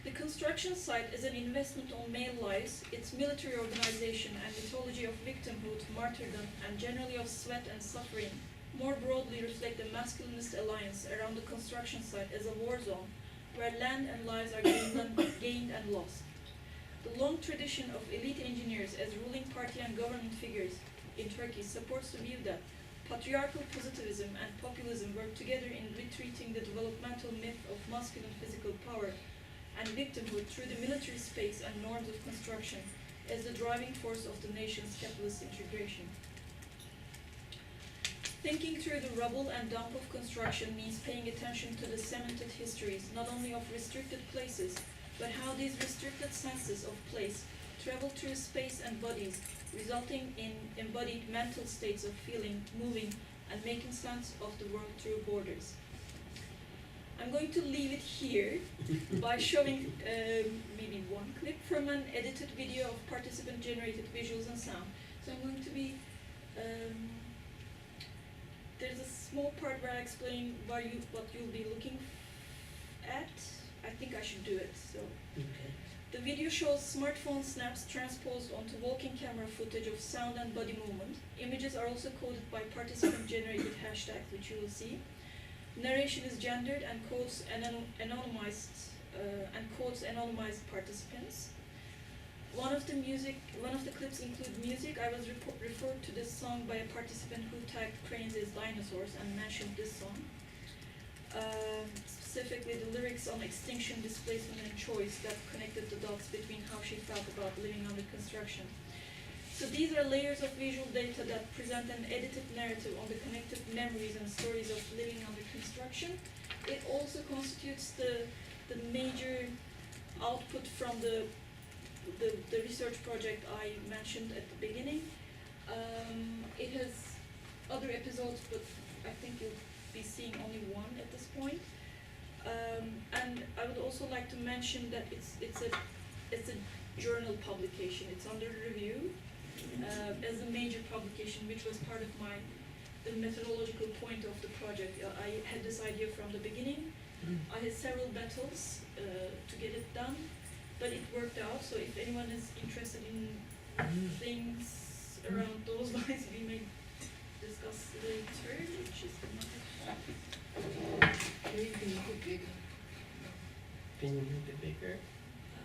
The construction site is an investment on male lives, its military organization and mythology of victimhood, martyrdom, and generally of sweat and suffering more broadly reflect the masculinist alliance around the construction site as a war zone where land and lives are gained and lost. The long tradition of elite engineers as ruling party and government figures in Turkey supports the view that patriarchal positivism and populism work together in retreating the developmental myth of masculine physical power and victimhood through the military space and norms of construction as the driving force of the nation's capitalist integration. Thinking through the rubble and dump of construction means paying attention to the cemented histories, not only of restricted places, but how these restricted senses of place travel through space and bodies, resulting in embodied mental states of feeling, moving, and making sense of the world through borders. I'm going to leave it here by showing maybe one clip from an edited video of participant-generated visuals and sound. So I'm going to be There's a small part where I explain what you'll be looking at. I think I should do it. So Okay. the video shows smartphone snaps transposed onto walking camera footage of sound and body movement. Images are also coded by participant-generated hashtags, which you will see. Narration is gendered and codes anonymized participants. One of the clips include music. I was referred to this song by a participant who tagged cranes as dinosaurs and mentioned this song. Specifically the lyrics on extinction, displacement, and choice that connected the dots between how she felt about living under construction. So these are layers of visual data that present an edited narrative on the connected memories and stories of living under construction. It also constitutes the major output from the research project I mentioned at the beginning. It has other episodes, but I think you'll be seeing only one at this point. And I would also like to mention that it's a journal publication. It's under review as a major publication, which was part of the methodological point of the project. I had this idea from the beginning. I had several battles to get it done, but it worked out. So if anyone is interested in things around those lines, we may discuss later, which is not. Maybe you can make it bigger. Can you make it bigger?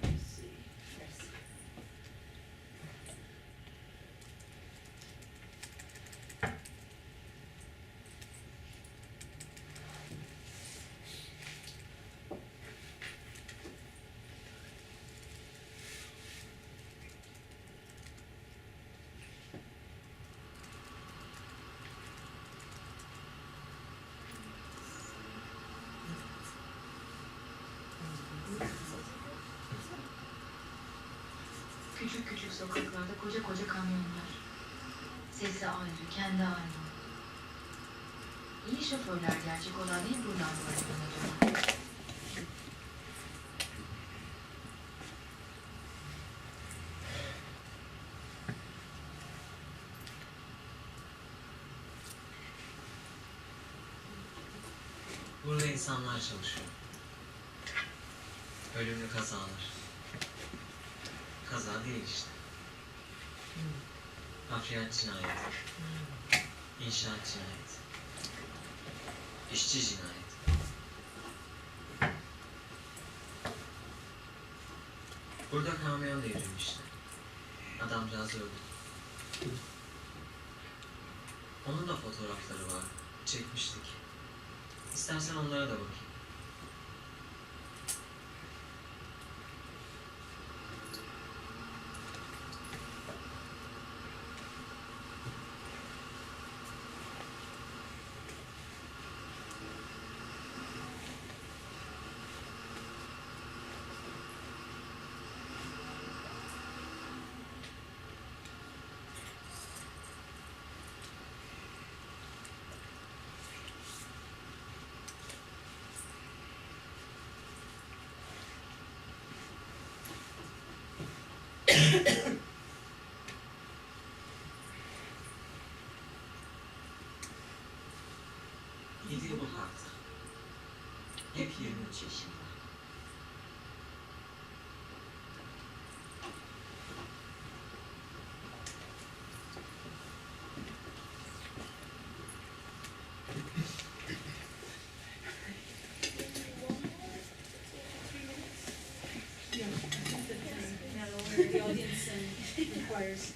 Let's see. Yes. Küçük küçük sokaklarda koca koca kamyonlar. Sesi ayrı, kendi ayrı. İyi şoförler gerçek olan değil buradan böyle. Burada insanlar çalışıyor. Ölümlü kazalar. Kaza değil işte. Hafriyat cinayeti. İnşaat cinayeti. İşçi cinayeti. Burada kamyon devrilmişti. Adamcağız öldü. Onun da fotoğrafları var. Çekmiştik. İstersen onlara da bakayım. İdil bu hakta. Hep 23 yaşında. The audience requires.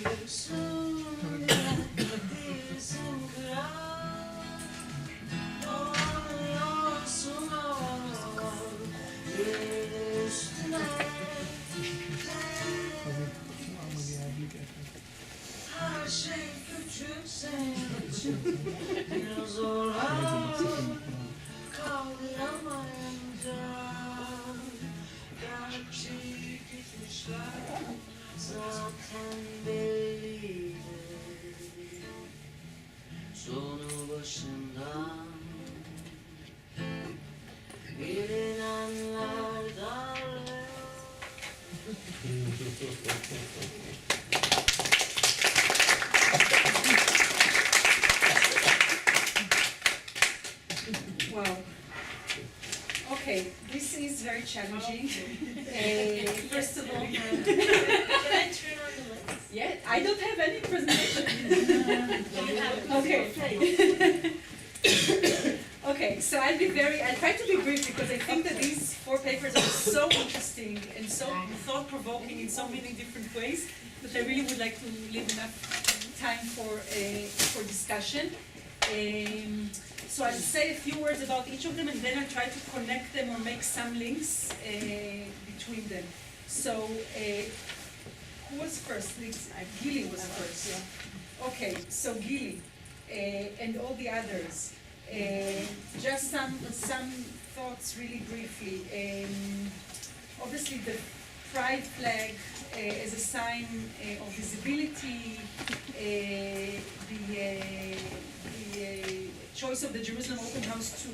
Her şey küçük senin için. Bir zorla kavrayamayınca gerçeği gitmişler zaten belliydi. Sonu başından bilinenler darlıyor. Wow. Okay, this is very challenging. First of all, Can I turn on the lights? yeah, I don't have any presentation. You have Okay. Okay, so I'll try to be brief because I think that these 4 papers are so interesting and so thought-provoking in so many different ways that I really would like to leave enough time for discussion. So I'll say a few words about each of them and then I'll try to connect them or make some links between them. So, who was first? Gilly was first. Yeah. Okay, so Gilly and all the others. Just some thoughts really briefly. Obviously the pride flag as a sign of visibility, the choice of the Jerusalem Open House to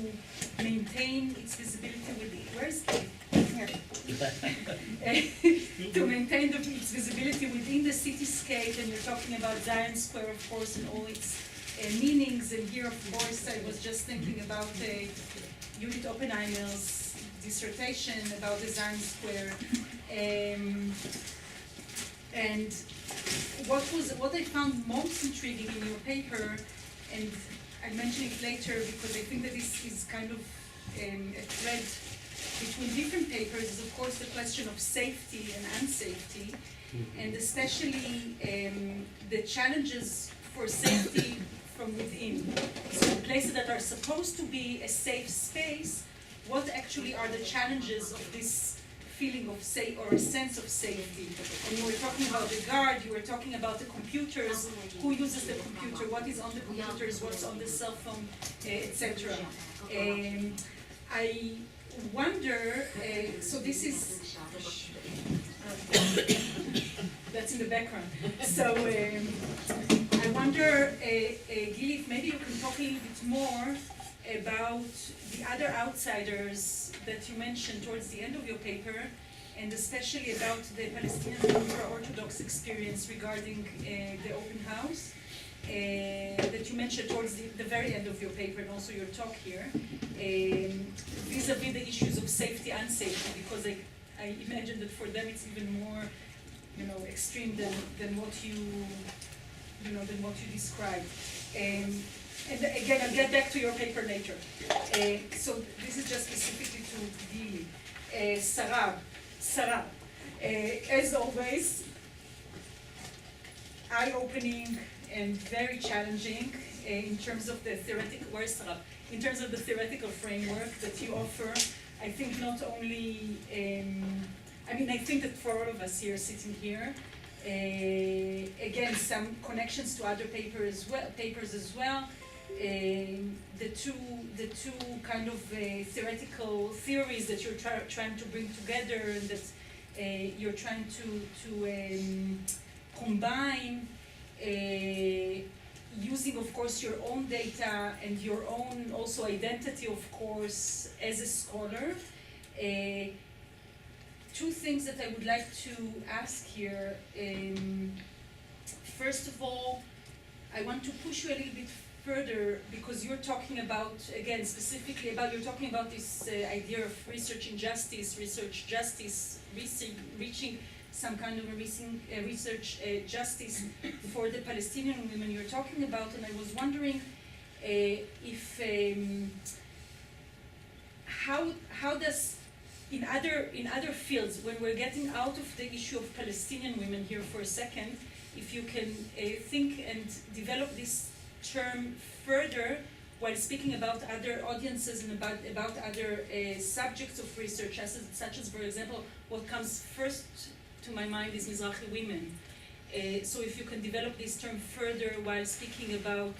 maintain its visibility with where's to maintain its visibility within the cityscape, and you're talking about Zion Square, of course, and all its meanings. And here, of course, I was just thinking about Judith Oppenheimer's dissertation about the Zion Square, and what I found most intriguing in your paper, and I'll mention it later because I think that this is kind of a thread between different papers, is of course the question of safety and unsafety, and especially the challenges for safety from within. So places that are supposed to be a safe space, what actually are the challenges of this feeling of safe or a sense of safety? And you were talking about the guard, you were talking about the computers, who uses the computer, what is on the computers, what's on the cell phone, etc. I wonder, so this is, that's in the background. So I wonder, Gilly, if maybe you can talk a little bit more about the other outsiders that you mentioned towards the end of your paper, and especially about the Palestinian ultra-Orthodox experience regarding the open house that you mentioned towards the very end of your paper and also your talk here, vis-a-vis the issues of safety and unsafety, because I imagine that for them it's even more, extreme than what you described. And again, I'll get back to your paper later. So this is just specifically to Gilly. Sarab, as always, eye-opening and very challenging in terms of the theoretical. Where's Sarab? In terms of the theoretical framework that you offer. I think not only. I think that for all of us here sitting here. Again, some connections to other papers as well. The two kind of theoretical theories that you're trying to bring together and that you're trying to combine, using, of course, your own data and your own also identity, of course, as a scholar. Two things that I would like to ask here. First of all, I want to push you a little bit further because you're talking about, again, specifically about, you're talking about this idea of research justice, reaching some kind of a research justice for the Palestinian women you're talking about, and I was wondering if how does in other fields, when we're getting out of the issue of Palestinian women here for a second, if you can think and develop this term further while speaking about other audiences and about other subjects of research, such as, for example, what comes first to my mind is Mizrahi women. So if you can develop this term further while speaking about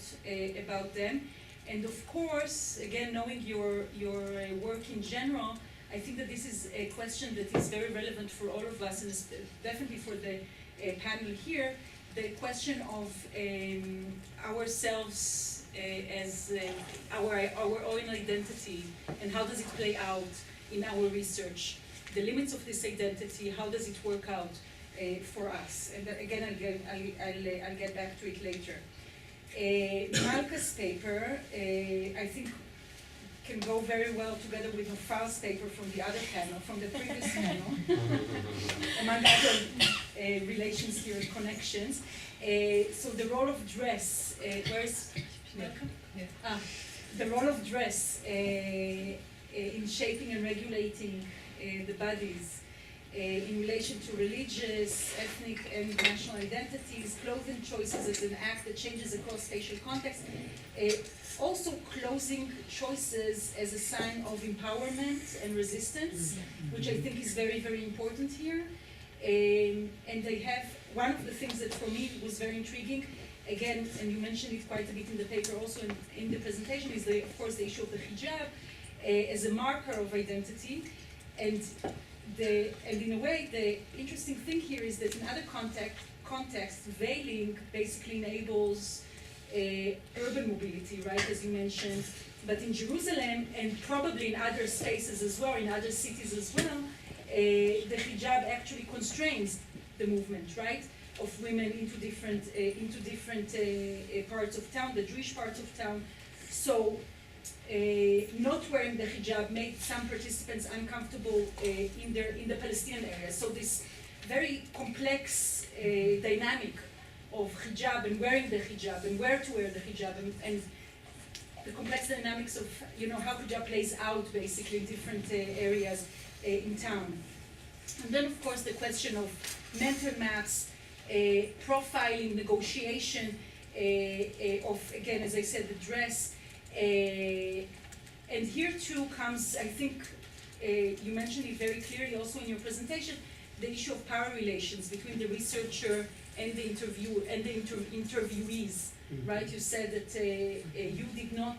them. And of course, again, knowing your work in general, I think that this is a question that is very relevant for all of us, and definitely for the panel here, the question of ourselves as our own identity, and how does it play out in our research, the limits of this identity, how does it work out for us? And again, I'll get back to it later. Malka's paper, I think, can go very well together with Nafar's paper from the other panel, from the previous panel, among other relations here and connections. So the role of dress, where's Malka? Yeah. The role of dress in shaping and regulating the bodies in relation to religious, ethnic, and national identities, clothing choices as an act that changes across spatial context. Also clothing choices as a sign of empowerment and resistance, which I think is very, very important here. And they have, one of the things that for me was very intriguing, again, and you mentioned it quite a bit in the paper, also in the presentation, is of course the issue of the hijab as a marker of identity. And in a way, the interesting thing here is that in other contexts, veiling basically enables urban mobility, right, as you mentioned. But in Jerusalem, and probably in other spaces as well, in other cities as well, the hijab actually constrains the movement, right, of women into different parts of town, the Jewish parts of town. So not wearing the hijab made some participants uncomfortable in the Palestinian area. So this very complex dynamic of hijab and wearing the hijab and where to wear the hijab and the complex dynamics of how hijab plays out basically in different areas in town. And then of course the question of mental maps, profiling, negotiation of, again, as I said, the dress. And here too comes, I think, you mentioned it very clearly also in your presentation, the issue of power relations between the researcher and the interviewees, right? You said that you did not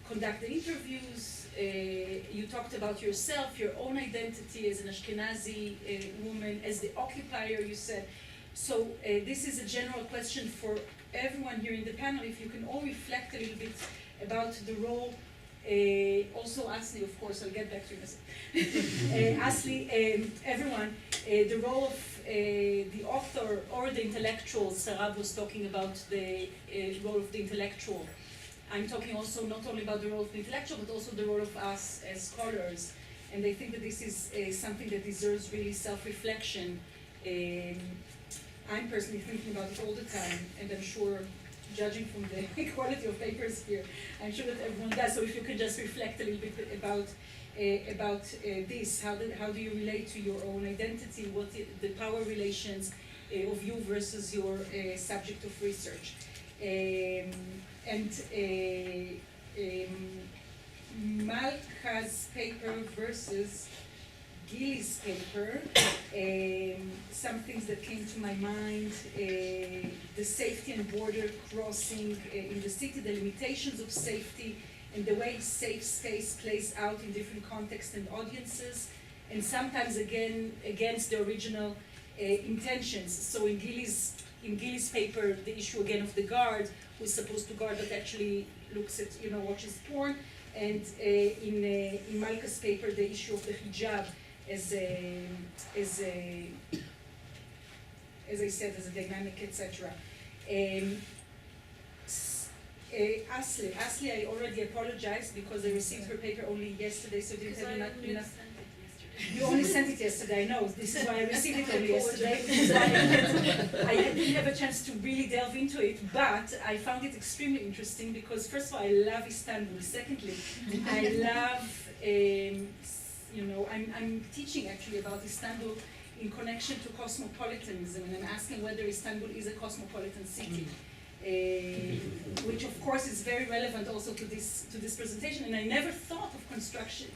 conduct the interviews. You talked about yourself, your own identity as an Ashkenazi woman, as the occupier, you said. So this is a general question for everyone here in the panel, if you can all reflect a little bit about the role, also Asli, of course, I'll get back to you in a second. Asli, everyone, the role of the author or the intellectual. Sarab was talking about the role of the intellectual. I'm talking also not only about the role of the intellectual, but also the role of us as scholars. And I think that this is something that deserves really self-reflection. I'm personally thinking about it all the time, and I'm sure, judging from the quality of papers here, I'm sure that everyone does. So if you could just reflect a little bit about this, how do you relate to your own identity, what the power relations of you versus your subject of research. Malka's paper versus Gilly's paper, some things that came to my mind, the safety and border crossing in the city, the limitations of safety, and the way safe space plays out in different contexts and audiences, and sometimes again against the original intentions. So in Gilly's paper, the issue again of the guard, who's supposed to guard but actually looks at, watches porn, and in Malka's paper, the issue of the hijab as I said, as a dynamic, etc. Asli, I already apologized because I received her paper only yesterday, so didn't have enough. You only sent it yesterday, I know. This is why I received it only yesterday. Because I didn't have a chance to really delve into it, but I found it extremely interesting because, first of all, I love Istanbul. Secondly, I love, I'm teaching actually about Istanbul in connection to cosmopolitanism, and I'm asking whether Istanbul is a cosmopolitan city. Which of course is very relevant also to this presentation, and I never thought of construction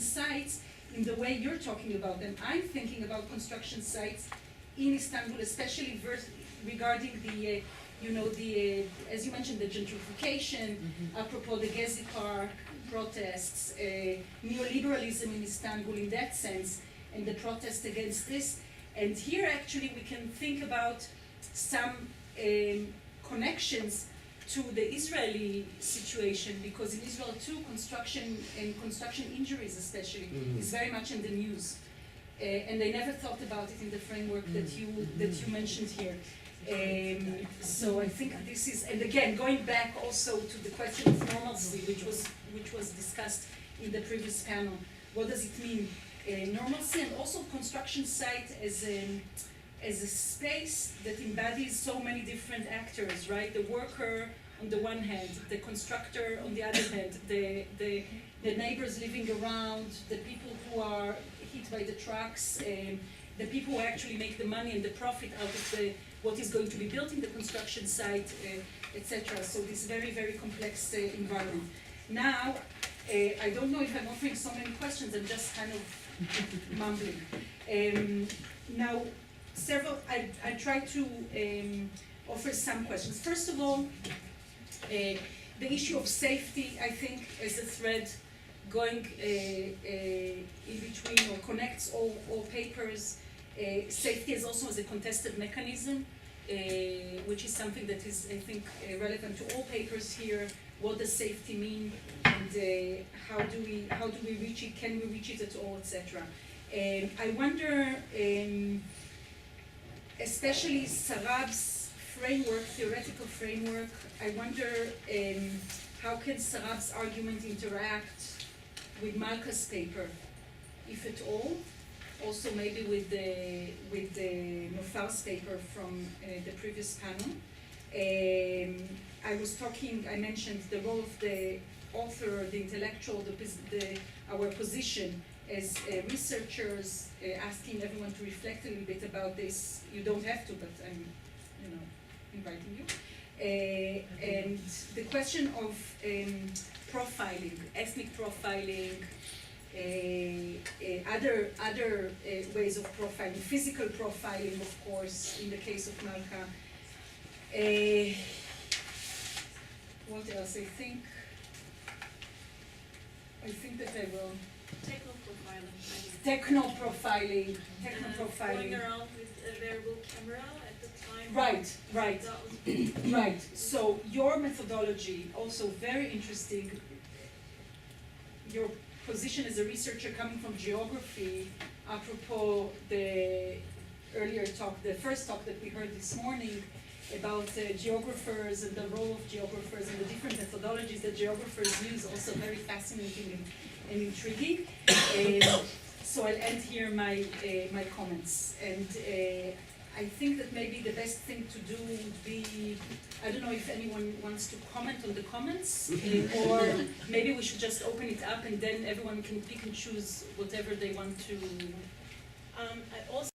sites in the way you're talking about them. I'm thinking about construction sites in Istanbul, especially regarding the as you mentioned, the gentrification, apropos the Gezi Park protests, neoliberalism in Istanbul in that sense, and the protest against this. And here actually we can think about some connections to the Israeli situation, because in Israel too, construction and construction injuries especially is very much in the news, and I never thought about it in the framework that you mentioned here. So I think this is, and again going back also to the question of normalcy, which was discussed in the previous panel. What does it mean, normalcy, and also construction site as a space that embodies so many different actors, right? The worker on the one hand, the constructor on the other hand, the neighbors living around, the people who are hit by the trucks, the people who actually make the money and the profit out of what is going to be built in the construction site, etc. So this very, very complex environment. Now, I don't know if I'm offering so many questions, I'm just kind of mumbling. Now, I try to offer some questions. First of all, the issue of safety, I think, is a thread going in between or connects all papers. Safety is also as a contested mechanism, which is something that is, I think, relevant to all papers here. What does safety mean, and how do we reach it? Can we reach it at all, etc. I wonder, especially Sarab's framework, theoretical framework, I wonder how can Sarab's argument interact with Malka's paper, if at all? Also maybe with the Nofar's paper from the previous panel. I mentioned the role of the author, the intellectual, our position as researchers, asking everyone to reflect a little bit about this. You don't have to, but I'm, inviting you. And the question of profiling, ethnic profiling, other ways of profiling, physical profiling, of course, in the case of Malka. What else? I think that I will. Techno-profiling. Going around with a wearable camera at the time. Right. That was Right. So your methodology, also very interesting. Your position as a researcher coming from geography, apropos the earlier talk, the first talk that we heard this morning about geographers and the role of geographers and the different methodologies that geographers use, also very fascinating and intriguing. So I'll end here my comments. And I think that maybe the best thing to do would be, I don't know if anyone wants to comment on the comments, or maybe we should just open it up and then everyone can pick and choose whatever they want to. I also